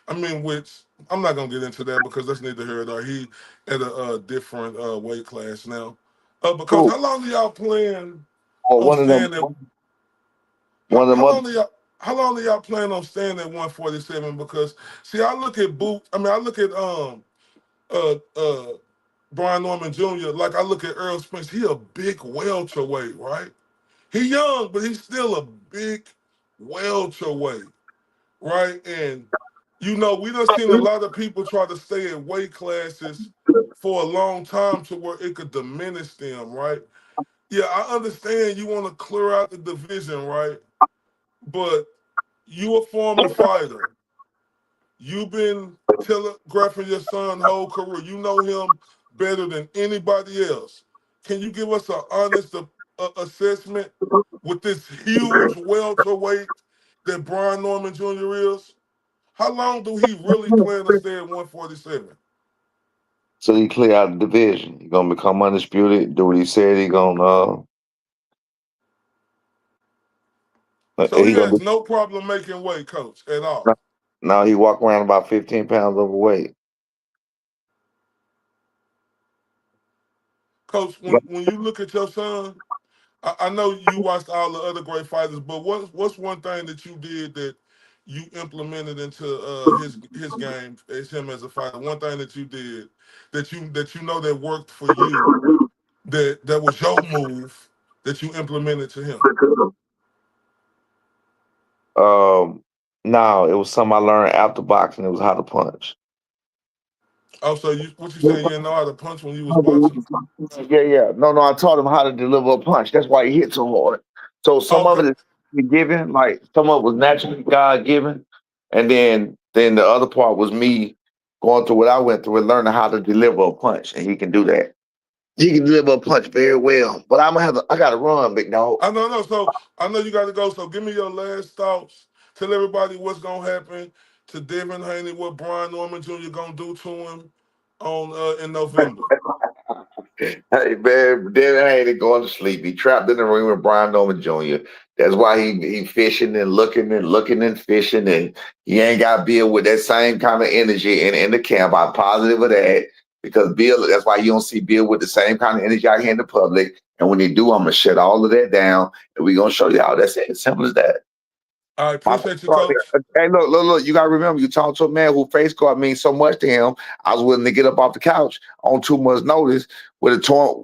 I mean, which I'm not gonna get into that because that's neither here nor there. He at a different weight class now. Because cool. how long do y'all plan Well, on one of them, staying at? one of them How other. long do y'all? How long do y'all plan on staying at 147? Because see, I look at Boot. I mean, I look at uh uh Brian Norman Jr. Like I look at Earl Spence. He a big welterweight, right? He young, but he's still a big welterweight, right? And we done seen a lot of people try to stay in weight classes for a long time to where it could diminish them, right? Yeah, I understand you want to clear out the division, right? But you a former fighter. You've been telegraphing your son whole career. You know him better than anybody else. Can you give us an honest assessment with this huge welterweight that Brian Norman Jr. is? How long do he really plan to stay at 147? So he clear out the division. He gonna become undisputed. Do what he said. So he He gonna has be. no problem making weight, coach, at all. Now he walk around about 15 pounds overweight. Coach, But when you look at your son, I know you watched all the other great fighters, but what's one thing that you did that you implemented into his game as him as a fighter? One thing that you did that you know that worked for you, that was your move that you implemented to him. um, no, it was something I learned after boxing. It was how to punch. Also, what you saying? You didn't know how to punch when you was boxing? Yeah, yeah. No, no, I taught him how to deliver a punch. That's why he hit so hard. So some of Okay, it is given, like some of it was naturally God given, and then the other part was me going through what I went through and learning how to deliver a punch, and he can do that. He can deliver a punch very well. But I gotta run, big dog. I know, no. So I know you got to go. So give me your last thoughts. Tell everybody what's gonna happen to Devin Haney, what Brian Norman Jr. gonna do to him on in November. Hey man, Devin ain't going to sleep. He trapped in the ring with Brian Norman Jr. That's why he fishing and looking and fishing, and he ain't got Bill with that same kind of energy in the camp. I'm positive of that because Bill. That's why you don't see Bill with the same kind of energy out here in the public. And when they do, I'm gonna shut all of that down, and we gonna show y'all. That's it. Simple as that. I My appreciate you, coach. Hey, look! You gotta remember, you talk to a man who face guard means so much to him. I was willing to get up off the couch on 2 months' notice with a torn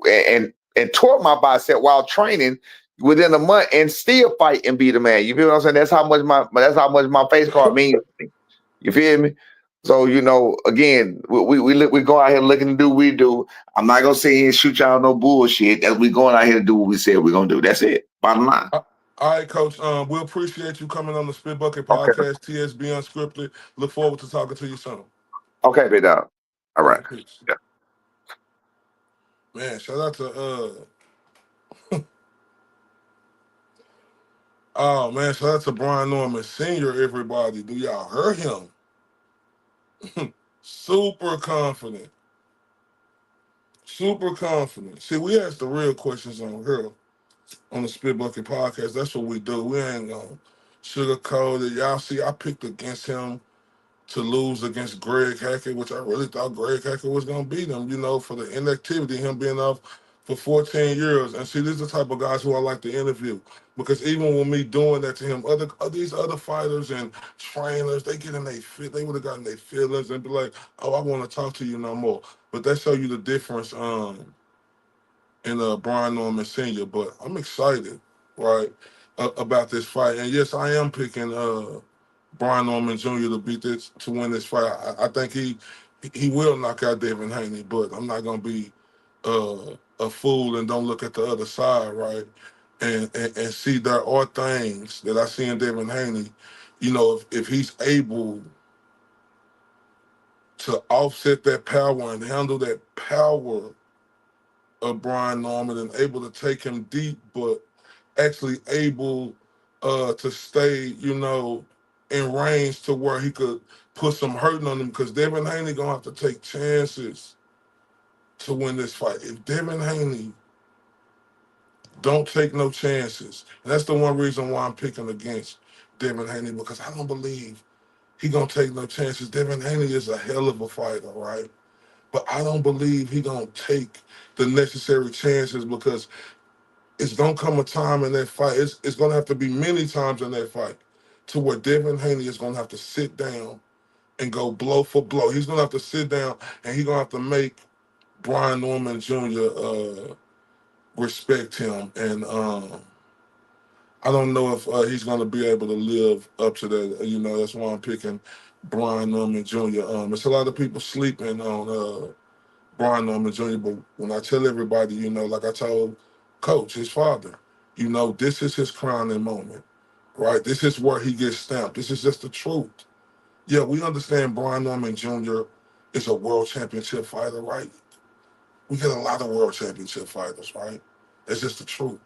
and tore my bicep while training within a month and still fight and be the man. You feel what I'm saying? That's how much my face guard means to me. You feel me? So again, we go out here looking to do what we do. I'm not gonna sit here and shoot y'all no bullshit. As we going out here to do what we said we're gonna do. That's it. Bottom line. All right, coach. We appreciate you coming on the Spit Bucket Okay. Podcast, TSB Unscripted. Look forward to talking to you soon. Okay, big dog. All All right. right, peace. Man, shout out to oh man, shout out to Brian Norman Sr. Everybody, do y'all hear him? Super confident. Super confident. See, we ask the real questions on here on the Spit Bucket Podcast. That's what we do. We ain't gonna sugarcoat it. Y'all see, I picked against him to lose against Greg Hackett, which I really thought Greg Hackett was gonna beat him, for the inactivity, him being off for 14 years. And see, this is the type of guys who I like to interview. Because even with me doing that to him, these other fighters and trainers, they get in their they would have gotten their feelings and be like, oh, I want to talk to you no more. But that show you the difference in Brian Norman Sr. But I'm excited, right, about this fight. And yes, I am picking Brian Norman Jr. to win this fight. I think he will knock out Devin Haney, but I'm not gonna be a fool and don't look at the other side, right? And see there are things that I see in Devin Haney. You know, if he's able to offset that power and handle that power of Brian Norman and able to take him deep, but actually able to stay, you know, in range to where he could put some hurting on him because Devin Haney gonna have to take chances to win this fight. If Devin Haney don't take no chances, and that's the one reason why I'm picking against Devin Haney because I don't believe he gonna take no chances. Devin Haney is a hell of a fighter, right? But I don't believe he gonna take the necessary chances because it's gonna come a time in that fight. It's gonna have to be many times in that fight to where Devin Haney is gonna have to sit down and go blow for blow. He's gonna have to sit down and he's gonna have to make Brian Norman Jr. Respect him. And I don't know if he's gonna be able to live up to that. You know, that's why I'm picking Brian Norman Jr. It's a lot of people sleeping on Brian Norman Jr. But when I tell everybody, you know, like I told Coach, his father, you know, this is his crowning moment, right? This is where he gets stamped. This is just the truth. Yeah, we understand Brian Norman Jr. is a world championship fighter, right? We get a lot of world championship fighters, right? It's just the truth.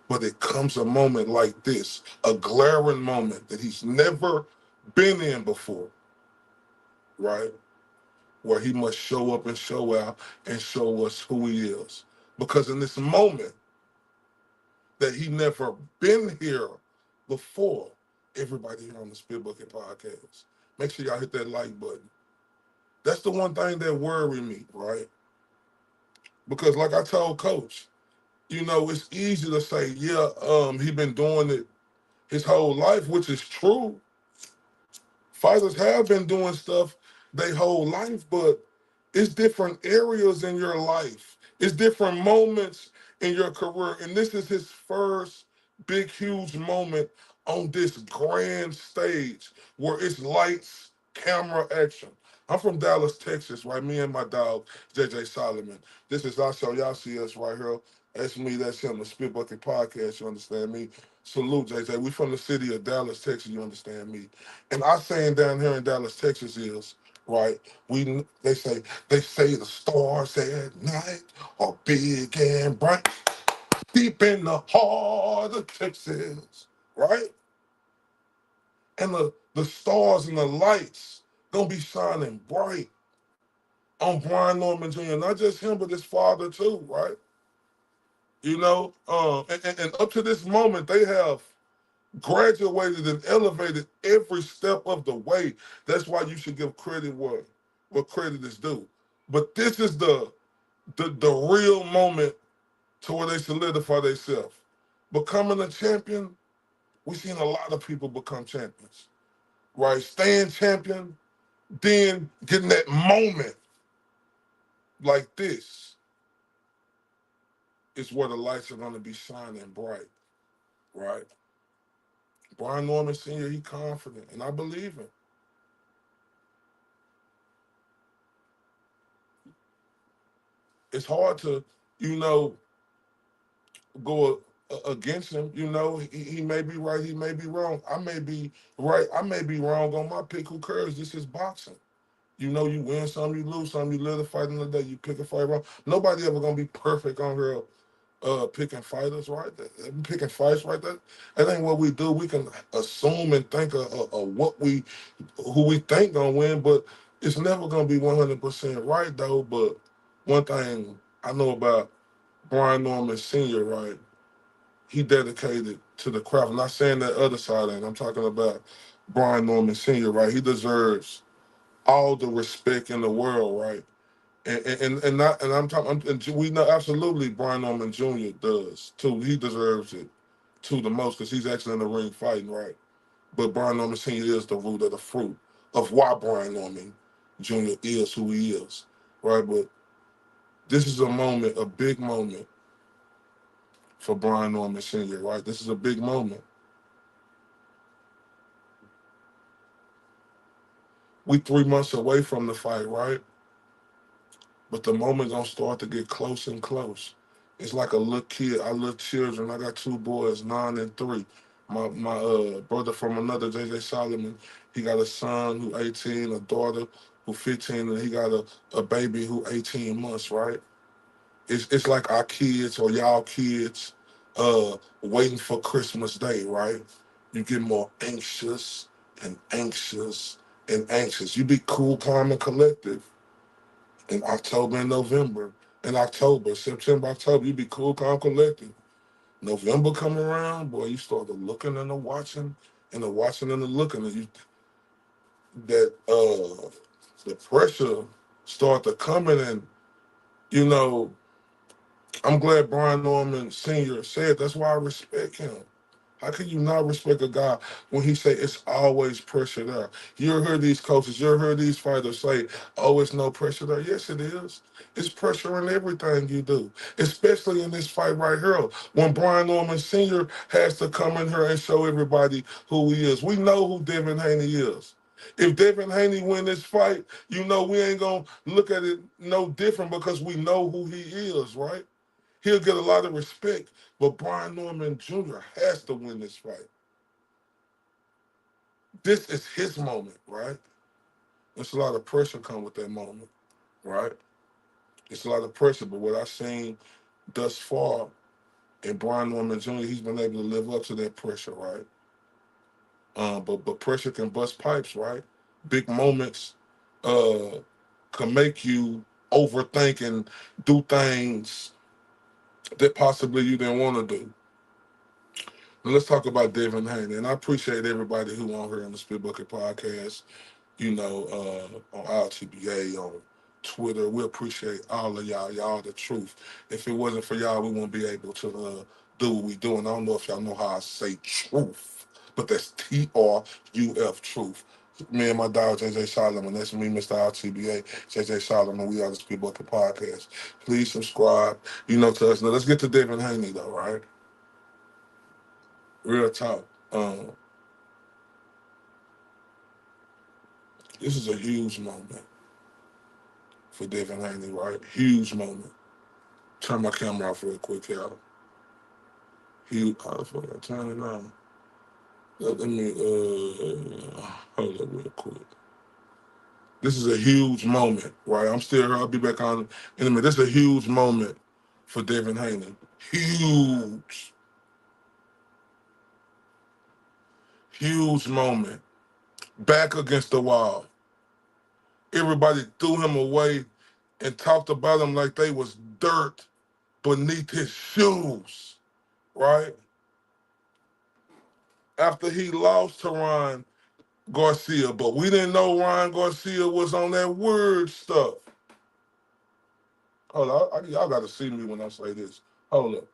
But it comes a moment like this, a glaring moment that he's never been in before, right? Where he must show up and show out and show us who he is. Because in this moment that he never been here before, everybody here on the Spit Bucket podcast, make sure y'all hit that like button. That's the one thing that worry me, right? Because like I told Coach, you know, it's easy to say, yeah, he been doing it his whole life, which is true. Fighters have been doing stuff their whole life, but it's different areas in your life. It's different moments in your career. And this is his first big, huge moment on this grand stage where it's lights, camera, action. I'm from Dallas, Texas, right? Me and my dog, JJ Solomon. This is our show. Y'all see us right here. That's me, that's him, the Spit Bucket Podcast, you understand me? Salute, JJ. We from the city of Dallas, Texas, you understand me? And our saying down here in Dallas, Texas is, right, they say the stars at night are big and bright, deep in the heart of Texas, right? And the stars and the lights gonna be shining bright on Brian Norman Jr., not just him, but his father too, right? You know, and up to this moment, they have graduated and elevated every step of the way. That's why you should give credit what credit is due. But this is the real moment to where they solidify themselves. Becoming a champion, we've seen a lot of people become champions, right? Staying champion, then getting that moment like this is where the lights are going to be shining bright, right? Brian Norman Sr., he confident, and I believe him. It's hard to, you know, go against him. You know, he may be right, he may be wrong. I may be right, I may be wrong on my pick. Who cares? This is boxing. You know, you win some, you lose some. You live the fight in the day. You pick a fight wrong. Nobody ever gonna be perfect on here. Picking fighters, right? Picking fights, right? That ain't what we do. We can assume and think of who we think gonna win, but it's never gonna be 100% right though. But one thing I know about Brian Norman Sr., right? He dedicated to the craft. I'm not saying that other side ain't. I'm talking about Brian Norman Sr., right? He deserves all the respect in the world, right? And not and I'm talking and we know absolutely Brian Norman Jr. does too. He deserves it too the most because he's actually in the ring fighting, right? But Brian Norman Sr. is the root of the fruit of why Brian Norman Jr. is who he is, right? But this is a moment, a big moment for Brian Norman Sr., right? This is a big moment. We 3 months away from the fight, right? But the moment gonna start to get close and close. It's like a little kid. I love children. I got two boys, 9 and 3. My brother from another, JJ Solomon, he got a son who 18, a daughter who 15, and he got a baby who 18 months, right? It's like our kids or y'all kids waiting for Christmas Day, right? You get more anxious and anxious and anxious. You be cool, calm, and collective in October and November. In October, September, October, you be cool, calm, collected. November come around, boy, you start the looking and the watching, and the watching and the looking, and you that the pressure start to coming, and you know, I'm glad Brian Norman Sr. said that's why I respect him. How can you not respect a guy when he say it's always pressure there? You heard these coaches, you heard these fighters say, "Oh, it's no pressure there." Yes, it is. It's pressure in everything you do, especially in this fight right here. When Brian Norman Sr. has to come in here and show everybody who he is. We know who Devin Haney is. If Devin Haney win this fight, you know we ain't gonna look at it no different because we know who he is, right? He'll get a lot of respect, but Brian Norman Jr. has to win this fight. This is his moment, right? There's a lot of pressure come with that moment, right? It's a lot of pressure, but what I've seen thus far in Brian Norman Jr., he's been able to live up to that pressure, right? But pressure can bust pipes, right? Big moments uh, can make you overthink and do things that possibly you didn't want to do. Now let's talk about Devin Haney. And I appreciate everybody who on here on the Spit Bucket Podcast, on RTBA, on Twitter. We appreciate all of y'all. Y'all the truth. If it wasn't for y'all, we wouldn't be able to do what we do. And I don't know if y'all know how I say truth, but that's TRUF, truth. Me and my dog, JJ Solomon. That's me, Mr. RTBA, JJ Solomon. We are the Spit Bucket Podcast. Please subscribe, to us. Now, let's get to Devin Haney, though, right? Real talk. This is a huge moment for Devin Haney, right? Huge moment. Turn my camera off real quick, y'all. Huge. Oh, fuck, I turn it on. Let me, hold up real quick. This is a huge moment, right? I'm still here. I'll be back on in a minute. This is a huge moment for Devin Haney. Huge, huge moment. Back against the wall. Everybody threw him away and talked about him like they was dirt beneath his shoes, right? After he lost to Ryan Garcia, but we didn't know Ryan Garcia was on that weird stuff. Hold on, y'all got to see me when I say this. Hold up.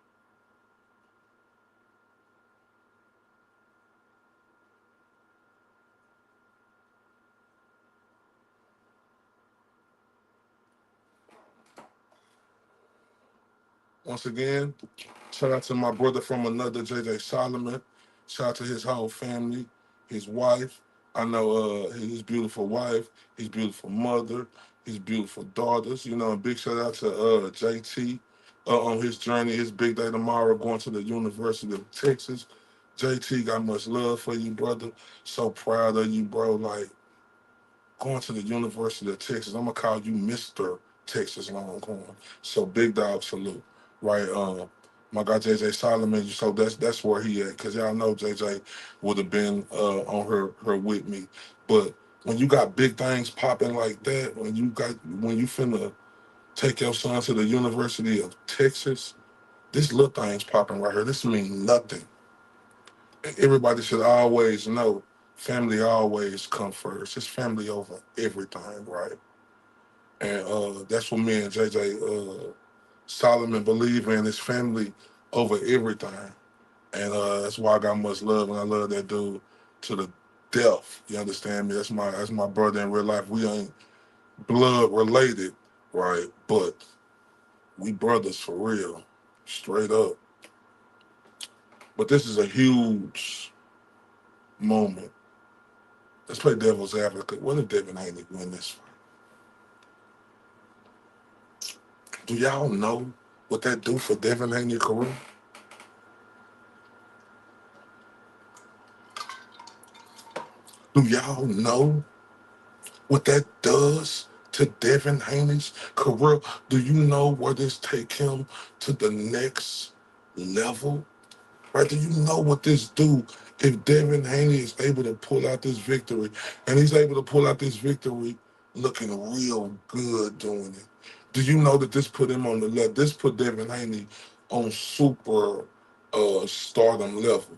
Once again, shout out to my brother from another, JJ Solomon. Shout out to his whole family, his wife. I know his beautiful wife, his beautiful mother, his beautiful daughters. And big shout out to JT on his journey, his big day tomorrow, going to the University of Texas. JT, got much love for you, brother. So proud of you, bro. Like, going to the University of Texas. I'm gonna call you Mr. Texas Longhorn. So big dog salute, right? My guy JJ Solomon. So that's where he at, cause y'all know JJ would have been on her with me. But when you got big things popping like that, when you finna take your son to the University of Texas, this little thing's popping right here. This mean nothing. Everybody should always know family always come first. It's family over everything, right? And that's what me and JJ Solomon believe in. It's family over everything. And that's why I got much love, and I love that dude to the death. You understand me? That's my brother in real life. We ain't blood related, right? But we brothers for real, straight up. But this is a huge moment Let's play devil's advocate. What if Devin Haney win this fight? Do y'all know what that do for Devin Haney's career? Do y'all know what that does to Devin Haney's career? Do you know where this take him to the next level? Right? Do you know what this do if Devin Haney is able to pull out this victory, and he's able to pull out this victory looking real good doing it? Do you know that this put him on the level? This put Devin Haney on super stardom level.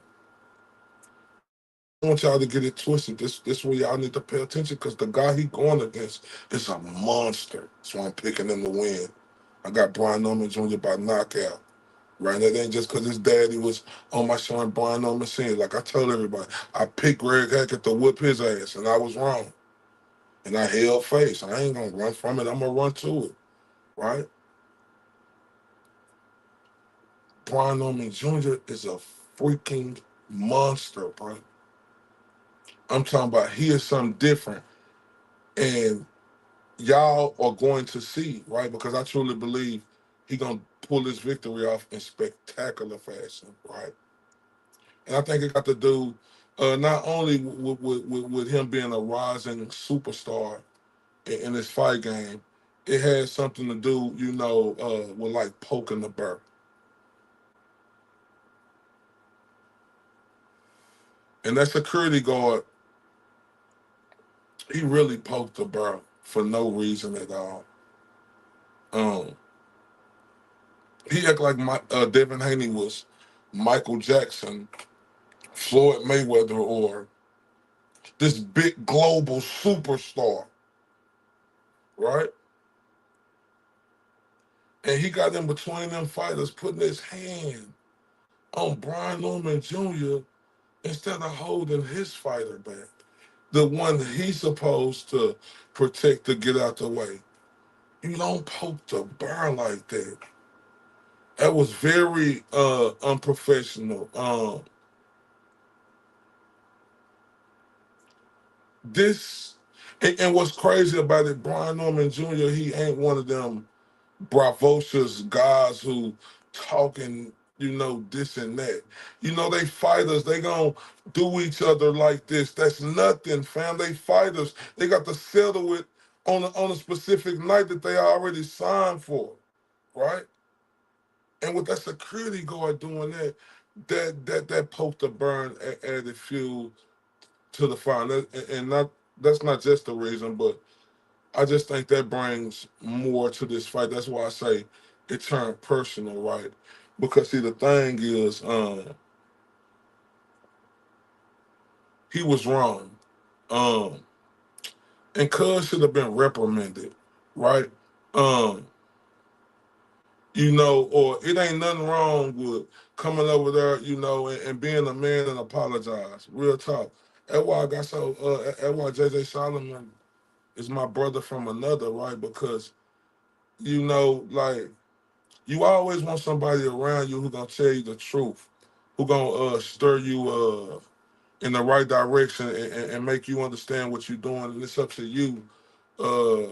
I want y'all to get it twisted. This where y'all need to pay attention because the guy he going against is a monster. That's why I'm picking him to win. I got Brian Norman Jr. by knockout. Right? That ain't just because his daddy was on my show and Brian Norman scenes. Like I told everybody, I picked Greg Hackett to whip his ass, and I was wrong. And I held face. I ain't gonna run from it. I'm gonna run to it. Right? Brian Norman Jr. is a freaking monster, bro. I'm talking about he is something different. And y'all are going to see, right? Because I truly believe he gonna pull this victory off in spectacular fashion, right? And I think it got to do not only with him being a rising superstar in his fight game, it has something to do, with like poking the bear. And that security guard, he really poked the bear for no reason at all. Um, he act like Devin Haney was Michael Jackson, Floyd Mayweather, or this big global superstar, right? And he got in between them fighters, putting his hand on Brian Norman Jr. instead of holding his fighter back, the one that he's supposed to protect to get out the way. You don't poke the bear like that. That was very unprofessional. This and what's crazy about it, Brian Norman Jr. He ain't one of them bravocious guys who talking, this and that. They fighters, they gonna do each other like this. That's nothing, fam. They fighters. They got to settle it on a specific night that they already signed for, right? And with that security guard doing that, that poked the burn added fuel to the fire. And not that's not just the reason, but I just think that brings more to this fight. That's why I say it turned personal, right? Because see, the thing is, he was wrong, um, and Cuz should have been reprimanded, right? Um, or it ain't nothing wrong with coming over there, and being a man and apologize. Real talk. That's why I got so. That's why JJ Solomon is my brother from another, right? Because like you always want somebody around you who gonna tell you the truth, who gonna stir you in the right direction and make you understand what you're doing. And it's up to you uh,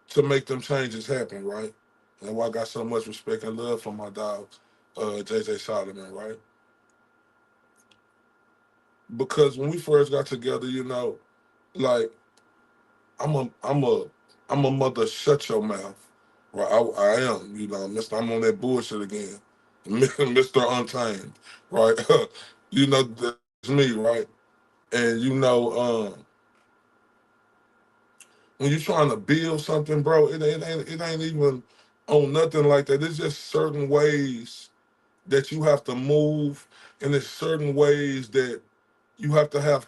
to make them changes happen, right? And why I got so much respect and love for my dog, JJ Solomon, right? Because when we first got together, like I'm a mother. Shut your mouth. Right, I am. Mister. I'm on that bullshit again, Mister Untamed. Right, that's me. Right, and when you're trying to build something, bro, it ain't even on nothing like that. It's just certain ways that you have to move, and there's certain ways that you have to have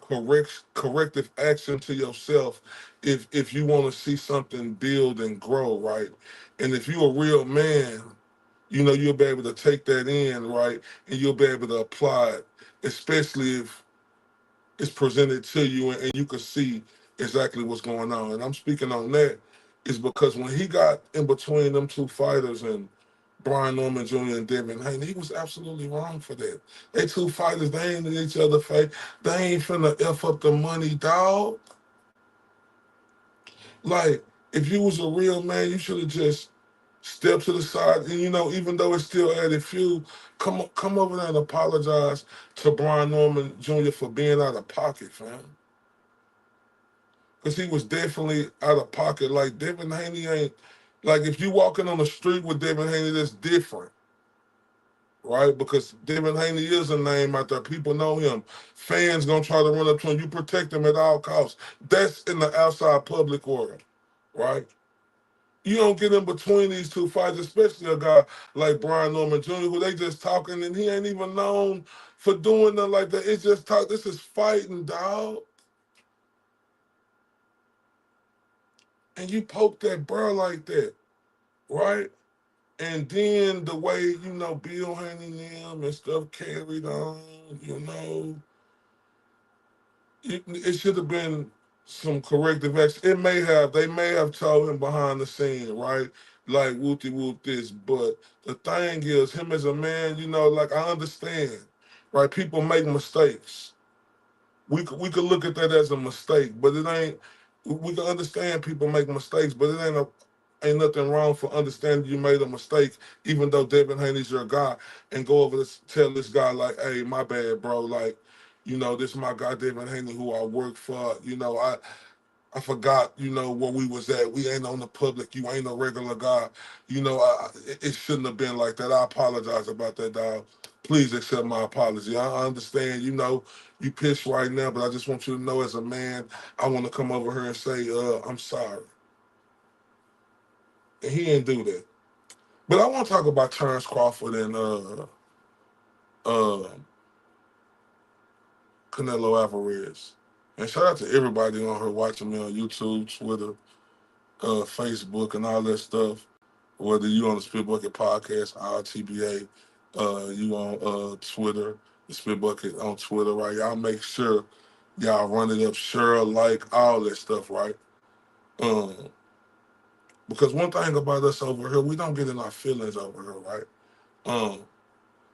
corrective action to yourself if you want to see something build and grow, right? And if you're a real man, you'll be able to take that in, right? And you'll be able to apply it, especially if it's presented to you and you can see exactly what's going on. And I'm speaking on that is because when he got in between them two fighters and Brian Norman Jr. and Devin Haney. He was absolutely wrong for that. They two fighters, they ain't in each other face. They ain't finna F up the money, dog. Like, if you was a real man, you should have just stepped to the side and even though it's still added fuel, come over there and apologize to Brian Norman Jr. for being out of pocket, fam. Because he was definitely out of pocket. Like Devin Haney ain't like if you walking on the street with Devin Haney, that's different, right? Because Devin Haney is a name out there. People know him. Fans gonna try to run up to him. You protect him at all costs. That's in the outside public world, right? You don't get in between these two fights, especially a guy like Brian Norman Jr., who they just talking and he ain't even known for doing nothing like that. It's just talk. This is fighting, dog. And you poke that bro like that, right? And then the way, Bill Haney them and stuff carried on, it should have been some corrective action. They may have told him behind the scene, right? Like whoopty whoop this. But the thing is, him as a man, like I understand, right? People make mistakes. We could look at that as a mistake, but it ain't. We can understand people make mistakes, but ain't nothing wrong for understanding you made a mistake, even though Devin Haney's your guy, and go over to tell this guy like, "Hey, my bad, bro. Like, this is my guy Devin Haney who I work for. I forgot, where we was at. We ain't on the public. You ain't a regular guy. It shouldn't have been like that. I apologize about that, dog. Please accept my apology. I understand, you pissed right now, but I just want you to know as a man, I want to come over here and say, I'm sorry. And he didn't do that. But I want to talk about Terrence Crawford and uh, Canelo Alvarez. And shout out to everybody on here watching me on YouTube, Twitter, Facebook, and all that stuff. Whether you on the Spit Bucket Podcast, RTBA, you on Twitter, the Spit Bucket on Twitter, right? Y'all make sure y'all run it up, share, like, all that stuff, right? Um, because one thing about us over here, we don't get in our feelings over here, right? Um,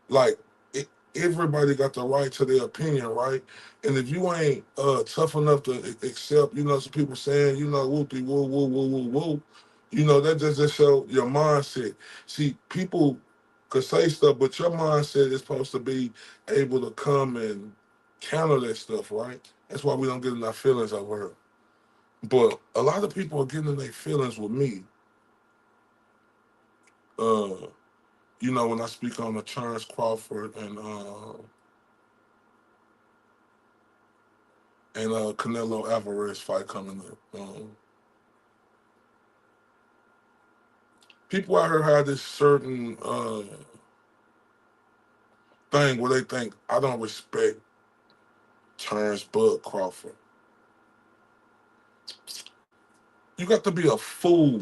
Like it, everybody got the right to their opinion, right? And if you ain't tough enough to accept, some people saying, whoopie woo woo woo woo woo, that just show your mindset. See, people could say stuff, but your mindset is supposed to be able to come and counter that stuff, right? That's why we don't get in our feelings over here. But a lot of people are getting in their feelings with me. Uh, when I speak on the Terrence Crawford and Canelo Alvarez fight coming up. People out here have this certain thing where they think I don't respect Terrence Bud Crawford. You got to be a fool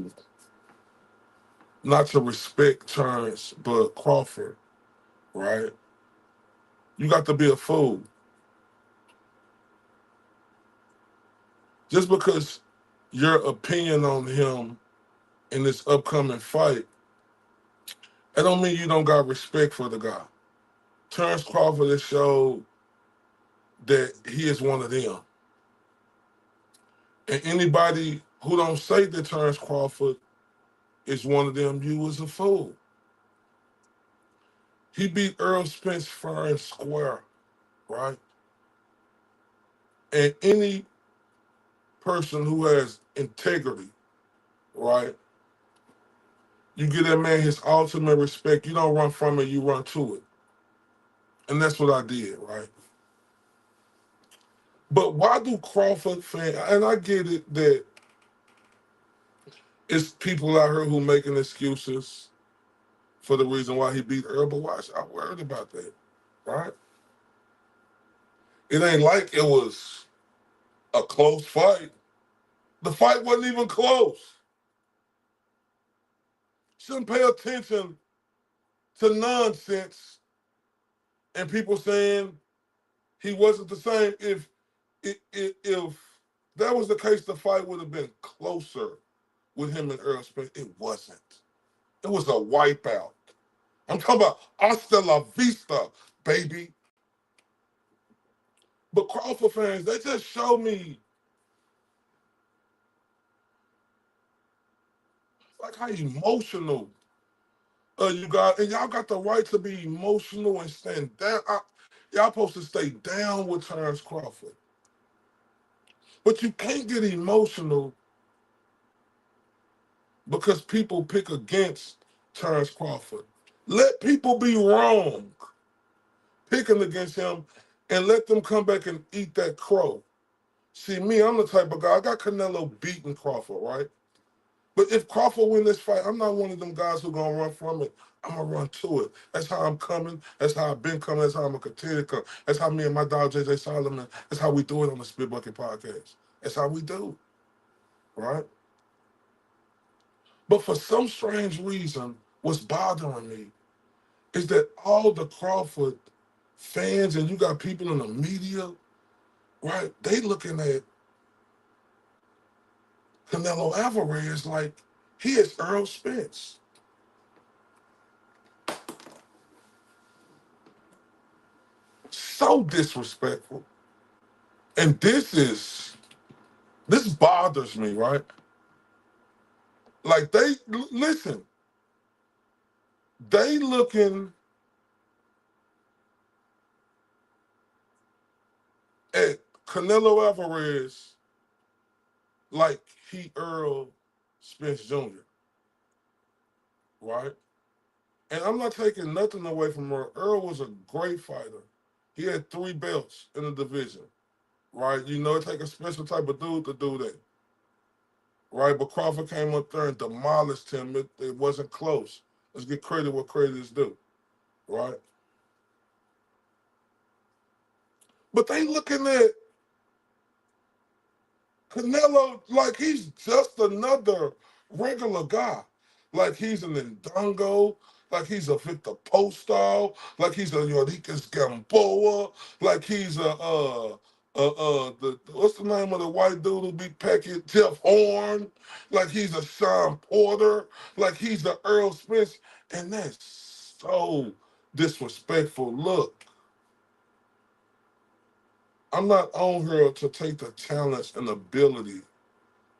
not to respect Terrence Bud Crawford, right? You got to be a fool. Just because your opinion on him in this upcoming fight, that don't mean you don't got respect for the guy. Terrence Crawford has showed that he is one of them. And anybody who don't say that Terrence Crawford is one of them, you is a fool. He beat Earl Spence fair and square, right? And any person who has integrity, right? You give that man his ultimate respect. You don't run from it, you run to it. And that's what I did, right? But why do Crawford fans, and I get it that it's people out here who making excuses for the reason why he beat Earl, but why should I worried about that, right? It ain't like it was a close fight. The fight wasn't even close. Shouldn't pay attention to nonsense and people saying he wasn't the same. If that was the case, the fight would have been closer with him and Earl Spence. It wasn't. It was a wipeout. I'm talking about hasta la vista, baby. But Crawford fans, they just show me like how emotional you got, and y'all got the right to be emotional and stand down. Y'all supposed to stay down with Terrence Crawford, but you can't get emotional because people pick against Terrence Crawford. Let people be wrong picking against him, and let them come back and eat that crow. See, me, I'm the type of guy. I got Canelo beating Crawford, right? But if Crawford win this fight, I'm not one of them guys who gonna run from it. I'm gonna run to it. That's how I'm coming. That's how I've been coming. That's how I'm gonna continue to come. That's how me and my dog JJ Solomon. That's how we do it on the Spit Bucket podcast. That's how we do, right? But for some strange reason, what's bothering me is that all the Crawford fans and you got people in the media, right? They looking at Canelo Alvarez like he is Earl Spence. So disrespectful. And this bothers me, right? Like listen, they looking at Canelo Alvarez like he Earl Spence Jr., right? And I'm not taking nothing away from Earl. Earl was a great fighter. He had 3 belts in the division, right? You know, it take a special type of dude to do that, right? But Crawford came up there and demolished him. It wasn't close. Let's get credit what credit is due, right? But they looking at Canelo like he's just another regular guy. Like he's an Ndongo, like he's a Victor Postal, like he's a Yorikas Gamboa, like he's what's the name of the white dude who beat Packard, Jeff Horn, like he's a Sean Porter, like he's a Earl Spence, and that's so disrespectful. Look, I'm not on here to take the talents and ability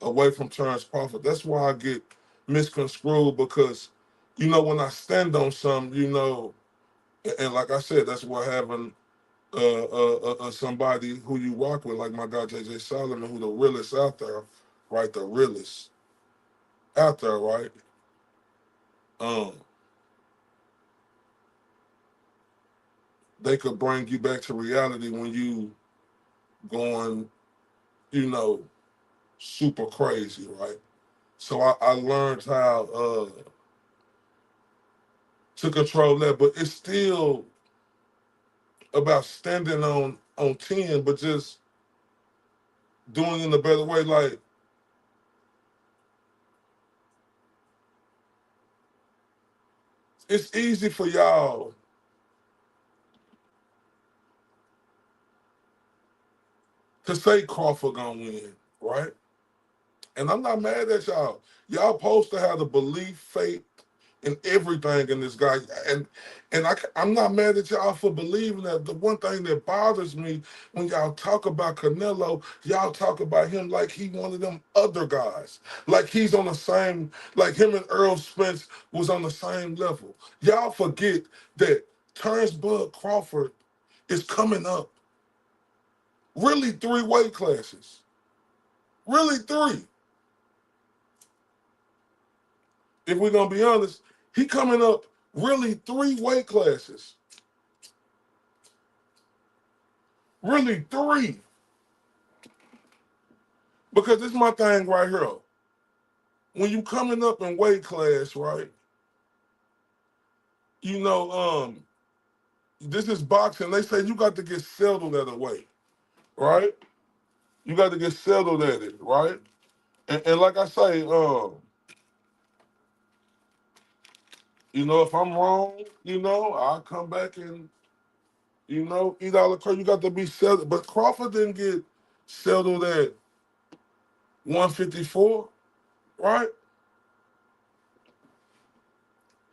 away from Terrence Crawford. That's why I get misconstrued because, when I stand on something, and like I said, that's what having somebody who you rock with, like my guy JJ Solomon, who the realest out there, right? The realest out there, right? Um, they could bring you back to reality when you going, you know, super crazy, right? So I learned how to control that, but it's still about standing on 10, but just doing it in a better way. Like it's easy for y'all to say Crawford gonna win, right? And I'm not mad at y'all. Y'all supposed to have the belief, faith, and everything in this guy. I'm not mad at y'all for believing that. The one thing that bothers me when y'all talk about Canelo, y'all talk about him like he one of them other guys. Like he's on the same, like him and Earl Spence was on the same level. Y'all forget that Terrence Bud Crawford is coming up really 3 weight classes. Really 3. If we're gonna be honest, he coming up really 3 weight classes. Really 3. Because this is my thing right here. When you coming up in weight class, right? You know, this is boxing. They say you got to get settled at a weight, right? You got to get settled at it, right? And like I say, if I'm wrong, I'll come back and, eat all the crap. You got to be settled. But Crawford didn't get settled at 154, right?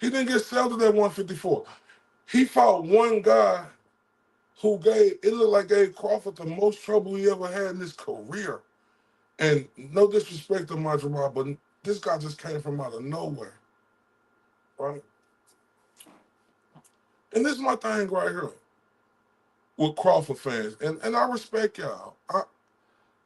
He didn't get settled at 154. He fought one guy who it looked like gave Crawford the most trouble he ever had in his career. And no disrespect to my Jamal, but this guy just came from out of nowhere, right? And this is my thing right here with Crawford fans. And I respect y'all.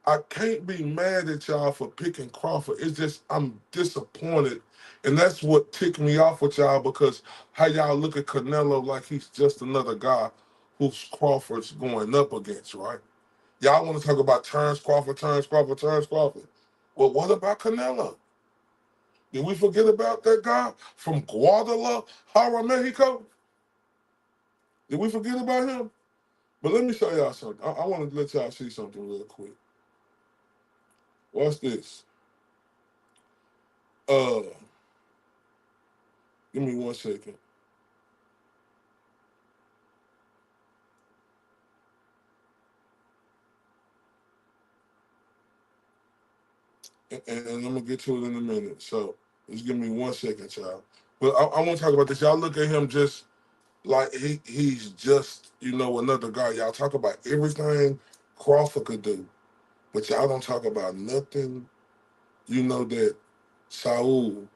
I can't be mad at y'all for picking Crawford. It's just I'm disappointed. And that's what ticked me off with y'all because how y'all look at Canelo like he's just another guy who's Crawford's going up against, right? Y'all want to talk about Terrence Crawford, Terrence Crawford, Terrence Crawford. Well, what about Canelo? Did we forget about that guy from Guadalajara, Mexico? Did we forget about him? But let me show y'all something. I want to let y'all see something real quick. Watch this. Uh, Give me 1 second. And I'm gonna get to it in a minute. So just give me 1 second, y'all. But I want to talk about this. Y'all look at him just like he's just another guy. Y'all talk about everything Crawford could do, but y'all don't talk about nothing. That Saul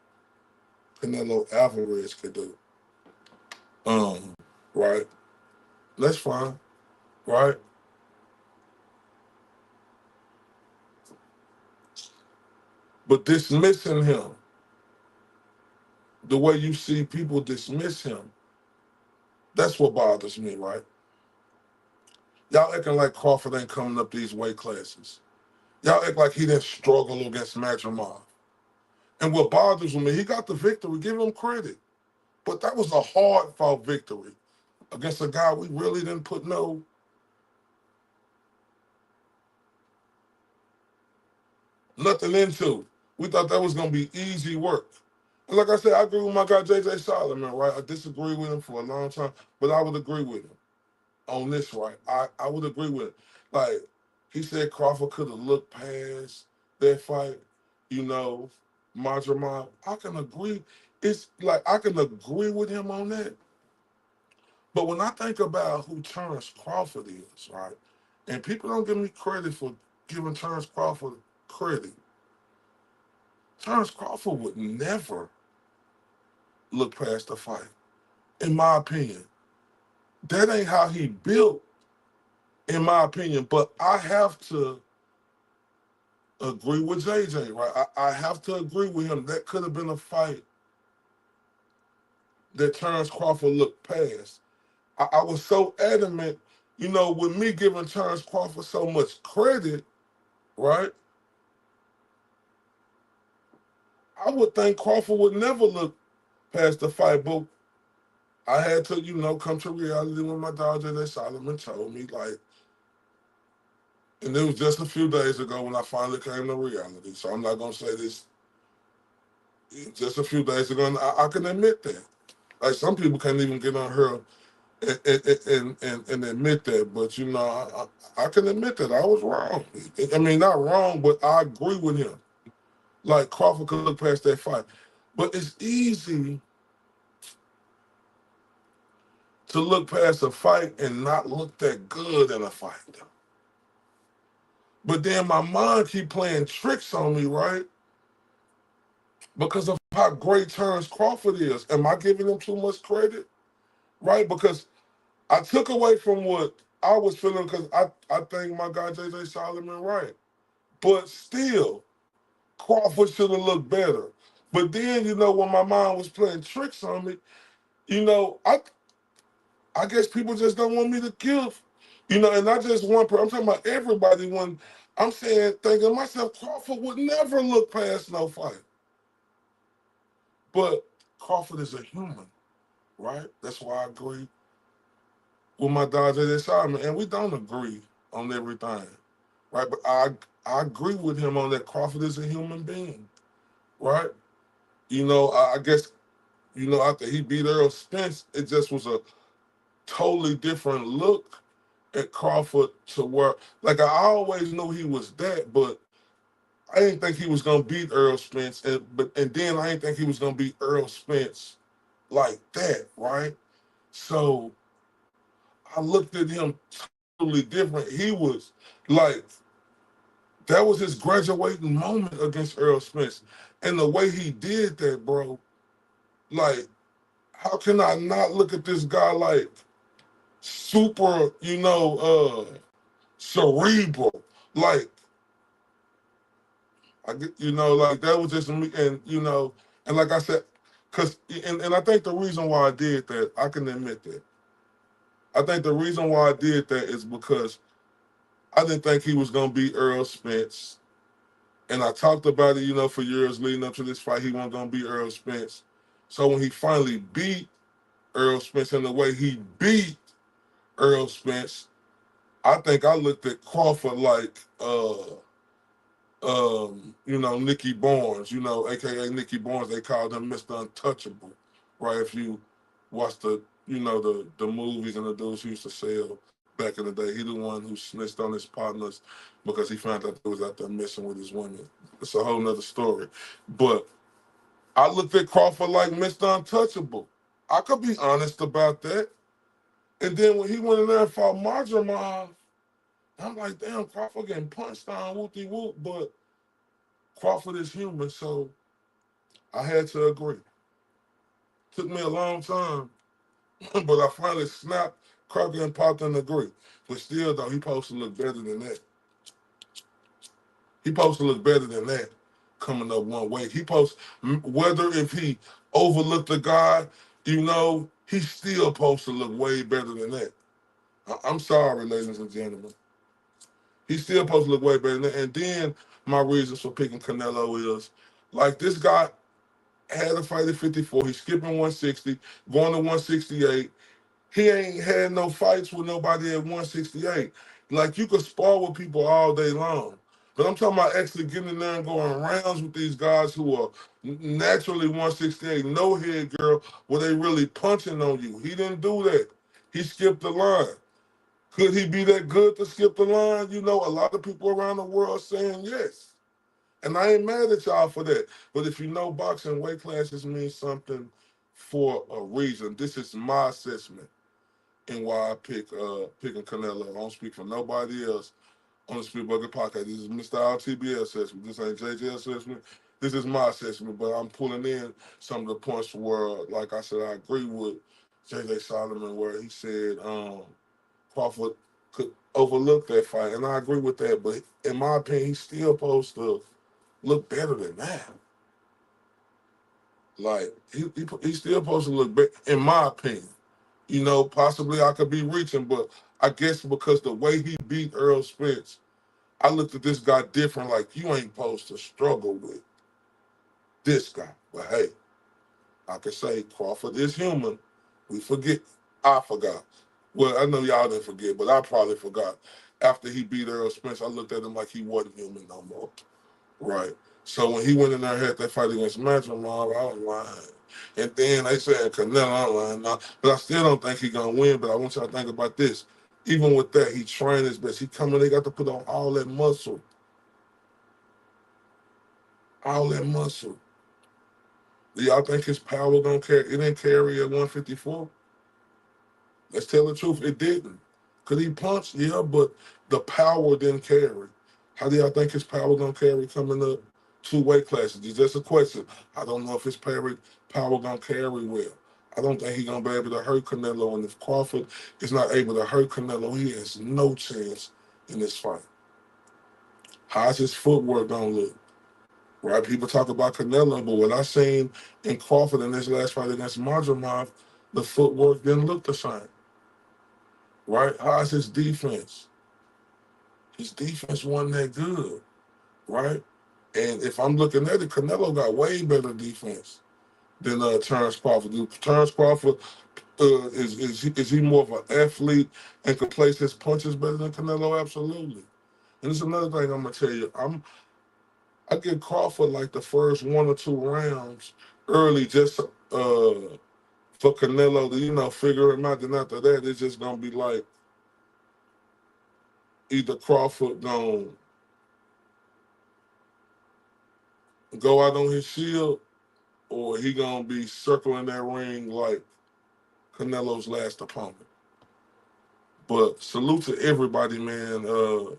Canelo Alvarez could do. Right. That's fine. Right. But dismissing him the way you see people dismiss him, that's what bothers me. Right. Y'all acting like Crawford ain't coming up these weight classes. Y'all act like he didn't struggle against Madrimov. And what bothers me, he got the victory. Give him credit. But that was a hard fought victory against a guy we really didn't put nothing into. We thought that was gonna be easy work. And like I said, I agree with my guy JJ Solomon, right? I disagree with him for a long time, but I would agree with him on this, right? I would agree with him. Like he said Crawford could have looked past that fight, you know, Madrimov. I can agree. It's like I can agree with him on that. But when I think about who Terrence Crawford is, right, and people don't give me credit for giving Terrence Crawford credit, Terrence Crawford would never look past the fight, in my opinion. That ain't how he built, in my opinion. But I have to agree with JJ, right? I have to agree with him. That could have been a fight that Terrence Crawford looked past. I was so adamant, with me giving Terrence Crawford so much credit, right? I would think Crawford would never look past the fight, but I had to, come to reality when my dog J.J. Solomon told me, like, and it was just a few days ago when I finally came to reality. So I'm not gonna say this just a few days ago, and I can admit that. Like some people can't even get on her and admit that, but I can admit that I was wrong. I mean, not wrong, but I agree with him. Like Crawford could look past that fight, but it's easy to look past a fight and not look that good in a fight. But then my mind keep playing tricks on me, right? Because of how great Terrence Crawford is. Am I giving him too much credit? Right? Because I took away from what I was feeling because I think my guy JJ Solomon right. But still, Crawford should have looked better. But then, when my mind was playing tricks on me, I guess people just don't want me to give, and not just one person. I'm talking about everybody. When I'm saying, thinking to myself, Crawford would never look past no fight. But Crawford is a human, right? That's why I agree with my dog J.J. Simon, and we don't agree on everything, right? But I agree with him on that. Crawford is a human being, right? I guess after he beat Earl Spence, it just was a totally different look at Crawford to where, like, I always knew he was that, but I didn't think he was gonna beat Earl Spence, and then I didn't think he was gonna beat Earl Spence like that, right? So I looked at him totally different. He was like, that was his graduating moment against Earl Spence. And the way he did that, bro, like, how can I not look at this guy like super, cerebral? Like, like that was just me. And, and like I said, and I think the reason why I did that, I can admit that. I think the reason why I did that is because I didn't think he was going to beat Earl Spence. And I talked about it, for years leading up to this fight. He wasn't going to beat Earl Spence. So when he finally beat Earl Spence in the way he beat Earl Spence, I think I looked at Crawford like, Nicky Barnes, aka Nicky Barnes. They called him Mr. Untouchable, right? If you watch the movies and the dudes who used to sell back in the day, he the one who snitched on his partners because he found out they was out there messing with his women. It's a whole nother story. But I looked at Crawford like Mr. Untouchable. I could be honest about that. And then when he went in there and fought Marjamon, I'm like, damn, Crawford getting punched on, whoopty whoop, but Crawford is human, so I had to agree. Took me a long time, but I finally snapped, cracked and popped and agree. But still, though, he supposed to look better than that. He supposed to look better than that coming up one way. He supposed, whether if he overlooked the guy, he's still supposed to look way better than that. I'm sorry, ladies and gentlemen. He's still supposed to look way better than that. And then my reasons for picking Canelo is, like, this guy had a fight at 54. He's skipping 160, going to 168. He ain't had no fights with nobody at 168. Like, you could spar with people all day long. But I'm talking about actually getting in there and going rounds with these guys who are naturally 168, no head girl, where they really punching on you. He didn't do that. He skipped the line. Could he be that good to skip the line? A lot of people around the world saying yes. And I ain't mad at y'all for that. But if you know boxing, weight classes mean something for a reason. This is my assessment and why I picking Canelo. I don't speak for nobody else on the Speed Bucket Podcast. This is Mr. RTB assessment. This ain't JJ assessment. This is my assessment, but I'm pulling in some of the points where, like I said, I agree with JJ Solomon, where he said Crawford could overlook that fight, and I agree with that. But in my opinion, he's still supposed to look better than that. Like he's still supposed to look better, in my opinion. Possibly I could be reaching, but I guess because the way he beat Earl Spence, I looked at this guy different. Like, you ain't supposed to struggle with this guy. But hey, I could say Crawford is human. We forget. I forgot. Well, I know y'all didn't forget, but I probably forgot. After he beat Earl Spence, I looked at him like he wasn't human no more. Right. So when he went in there and had that fight against Matchroom, I was lying. And then they said Canelo, I'm lying now. But I still don't think he's going to win. But I want y'all to think about this. Even with that, he trained his best. He coming, they got to put on all that muscle. All that muscle. Do y'all think his power going to carry? It didn't carry at 154. Let's tell the truth, it didn't. Could he punch? Yeah, but the power didn't carry. How do y'all think his power gonna carry coming up two weight classes? It's just a question. I don't know if his power gonna carry well. I don't think he's gonna be able to hurt Canelo. And if Crawford is not able to hurt Canelo, he has no chance in this fight. How's his footwork gonna look? Right? People talk about Canelo, but what I seen in Crawford in this last fight against Madrimov, the footwork didn't look the same. Right? How's his defense? His defense wasn't that good, right? And if I'm looking at it, Canelo got way better defense than Terrence Crawford. Terrence Crawford is he more of an athlete and can place his punches better than Canelo? Absolutely. And there's another thing I'm gonna tell you. I give Crawford like the first one or two rounds early, just for Canelo to figure him out. Then after that, it's just gonna be like either Crawford gonna go out on his shield, or he gonna be circling that ring like Canelo's last opponent. But salute to everybody, man, who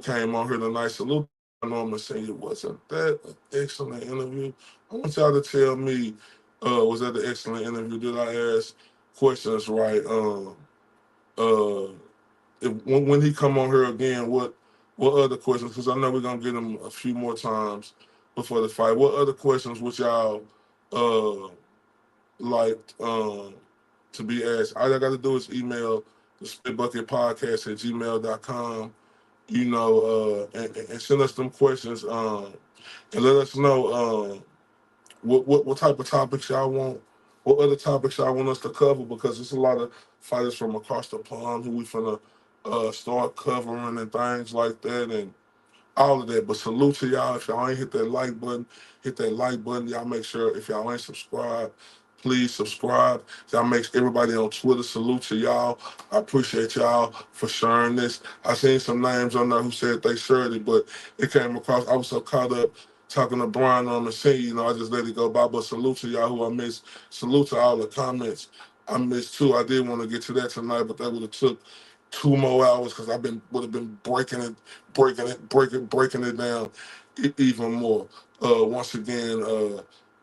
came on here tonight. Salute to Norman Senior. Wasn't that an excellent interview? I want y'all to tell me, was that an excellent interview? Did I ask questions right? Uh, when he come on here again, what other questions? Because I know we're gonna get him a few more times before the fight. What other questions would y'all like to be asked? All I got to do is email the spitbucketpodcast@gmail.com. You know, and send us them questions. And let us know what type of topics y'all want. What other topics y'all want us to cover? Because there's a lot of fighters from across the pond who we finna start covering and things like that. And all of that. But salute to y'all. If y'all ain't hit that like button, hit that like button. Y'all make sure if y'all ain't subscribed, please subscribe. Y'all make everybody on Twitter salute to y'all. I appreciate y'all for sharing this. I seen some names on there who said they shared it, but it came across. I was so caught up talking to Brian on the scene, you know, I just let it go by. But salute to y'all who I missed. Salute to all the comments I missed too. I did want to get to that tonight, but that would have took 2 more hours because would have been breaking it down even more. Once again,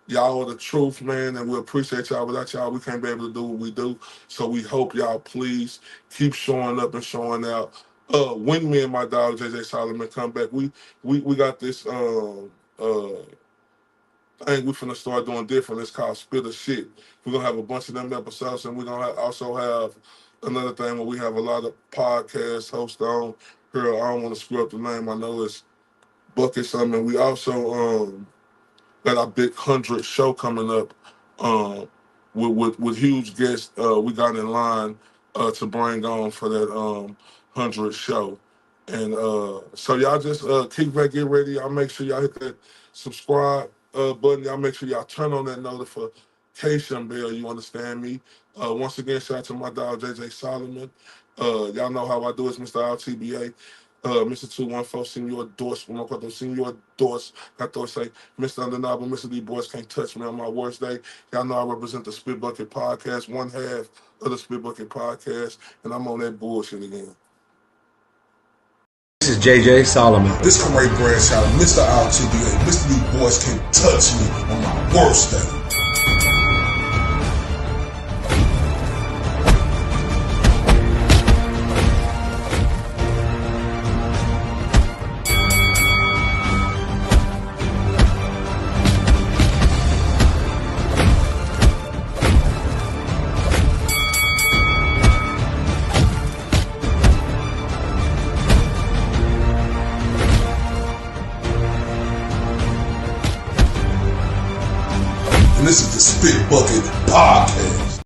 y'all are the truth, man, and we appreciate y'all. Without y'all, we can't be able to do what we do. So we hope y'all please keep showing up and showing out. When me and my dog JJ Solomon come back, we got this thing we finna start doing different. It's called Spit or Shit. We're gonna have a bunch of them episodes, and we're gonna also have another thing where we have a lot of podcast hosts on here. I don't want to screw up the name. I know it's Bucket something. We also got our big 100 show coming up with huge guests we got in line to bring on for that 100 show. And so y'all just kick back, get ready. Y'all make sure y'all hit that subscribe button. Y'all make sure y'all turn on that notification bell. You understand me? Once again, shout out to my dog JJ Solomon. Y'all know how I do. It's Mr. RTBA. Mr. 214, Senor Dos, Senor Dos, I thought say, Mr. Undeniable, Mr. D Boys can't touch me on my worst day. Y'all know I represent the Spit Bucket Podcast, one half of the Spit Bucket Podcast, and I'm on that bullshit again. This is JJ Solomon. This Corey Bradshaw, Mr. RTBA, Mr. D Boys can't touch me on my worst day. And this is the Spit Bucket Podcast.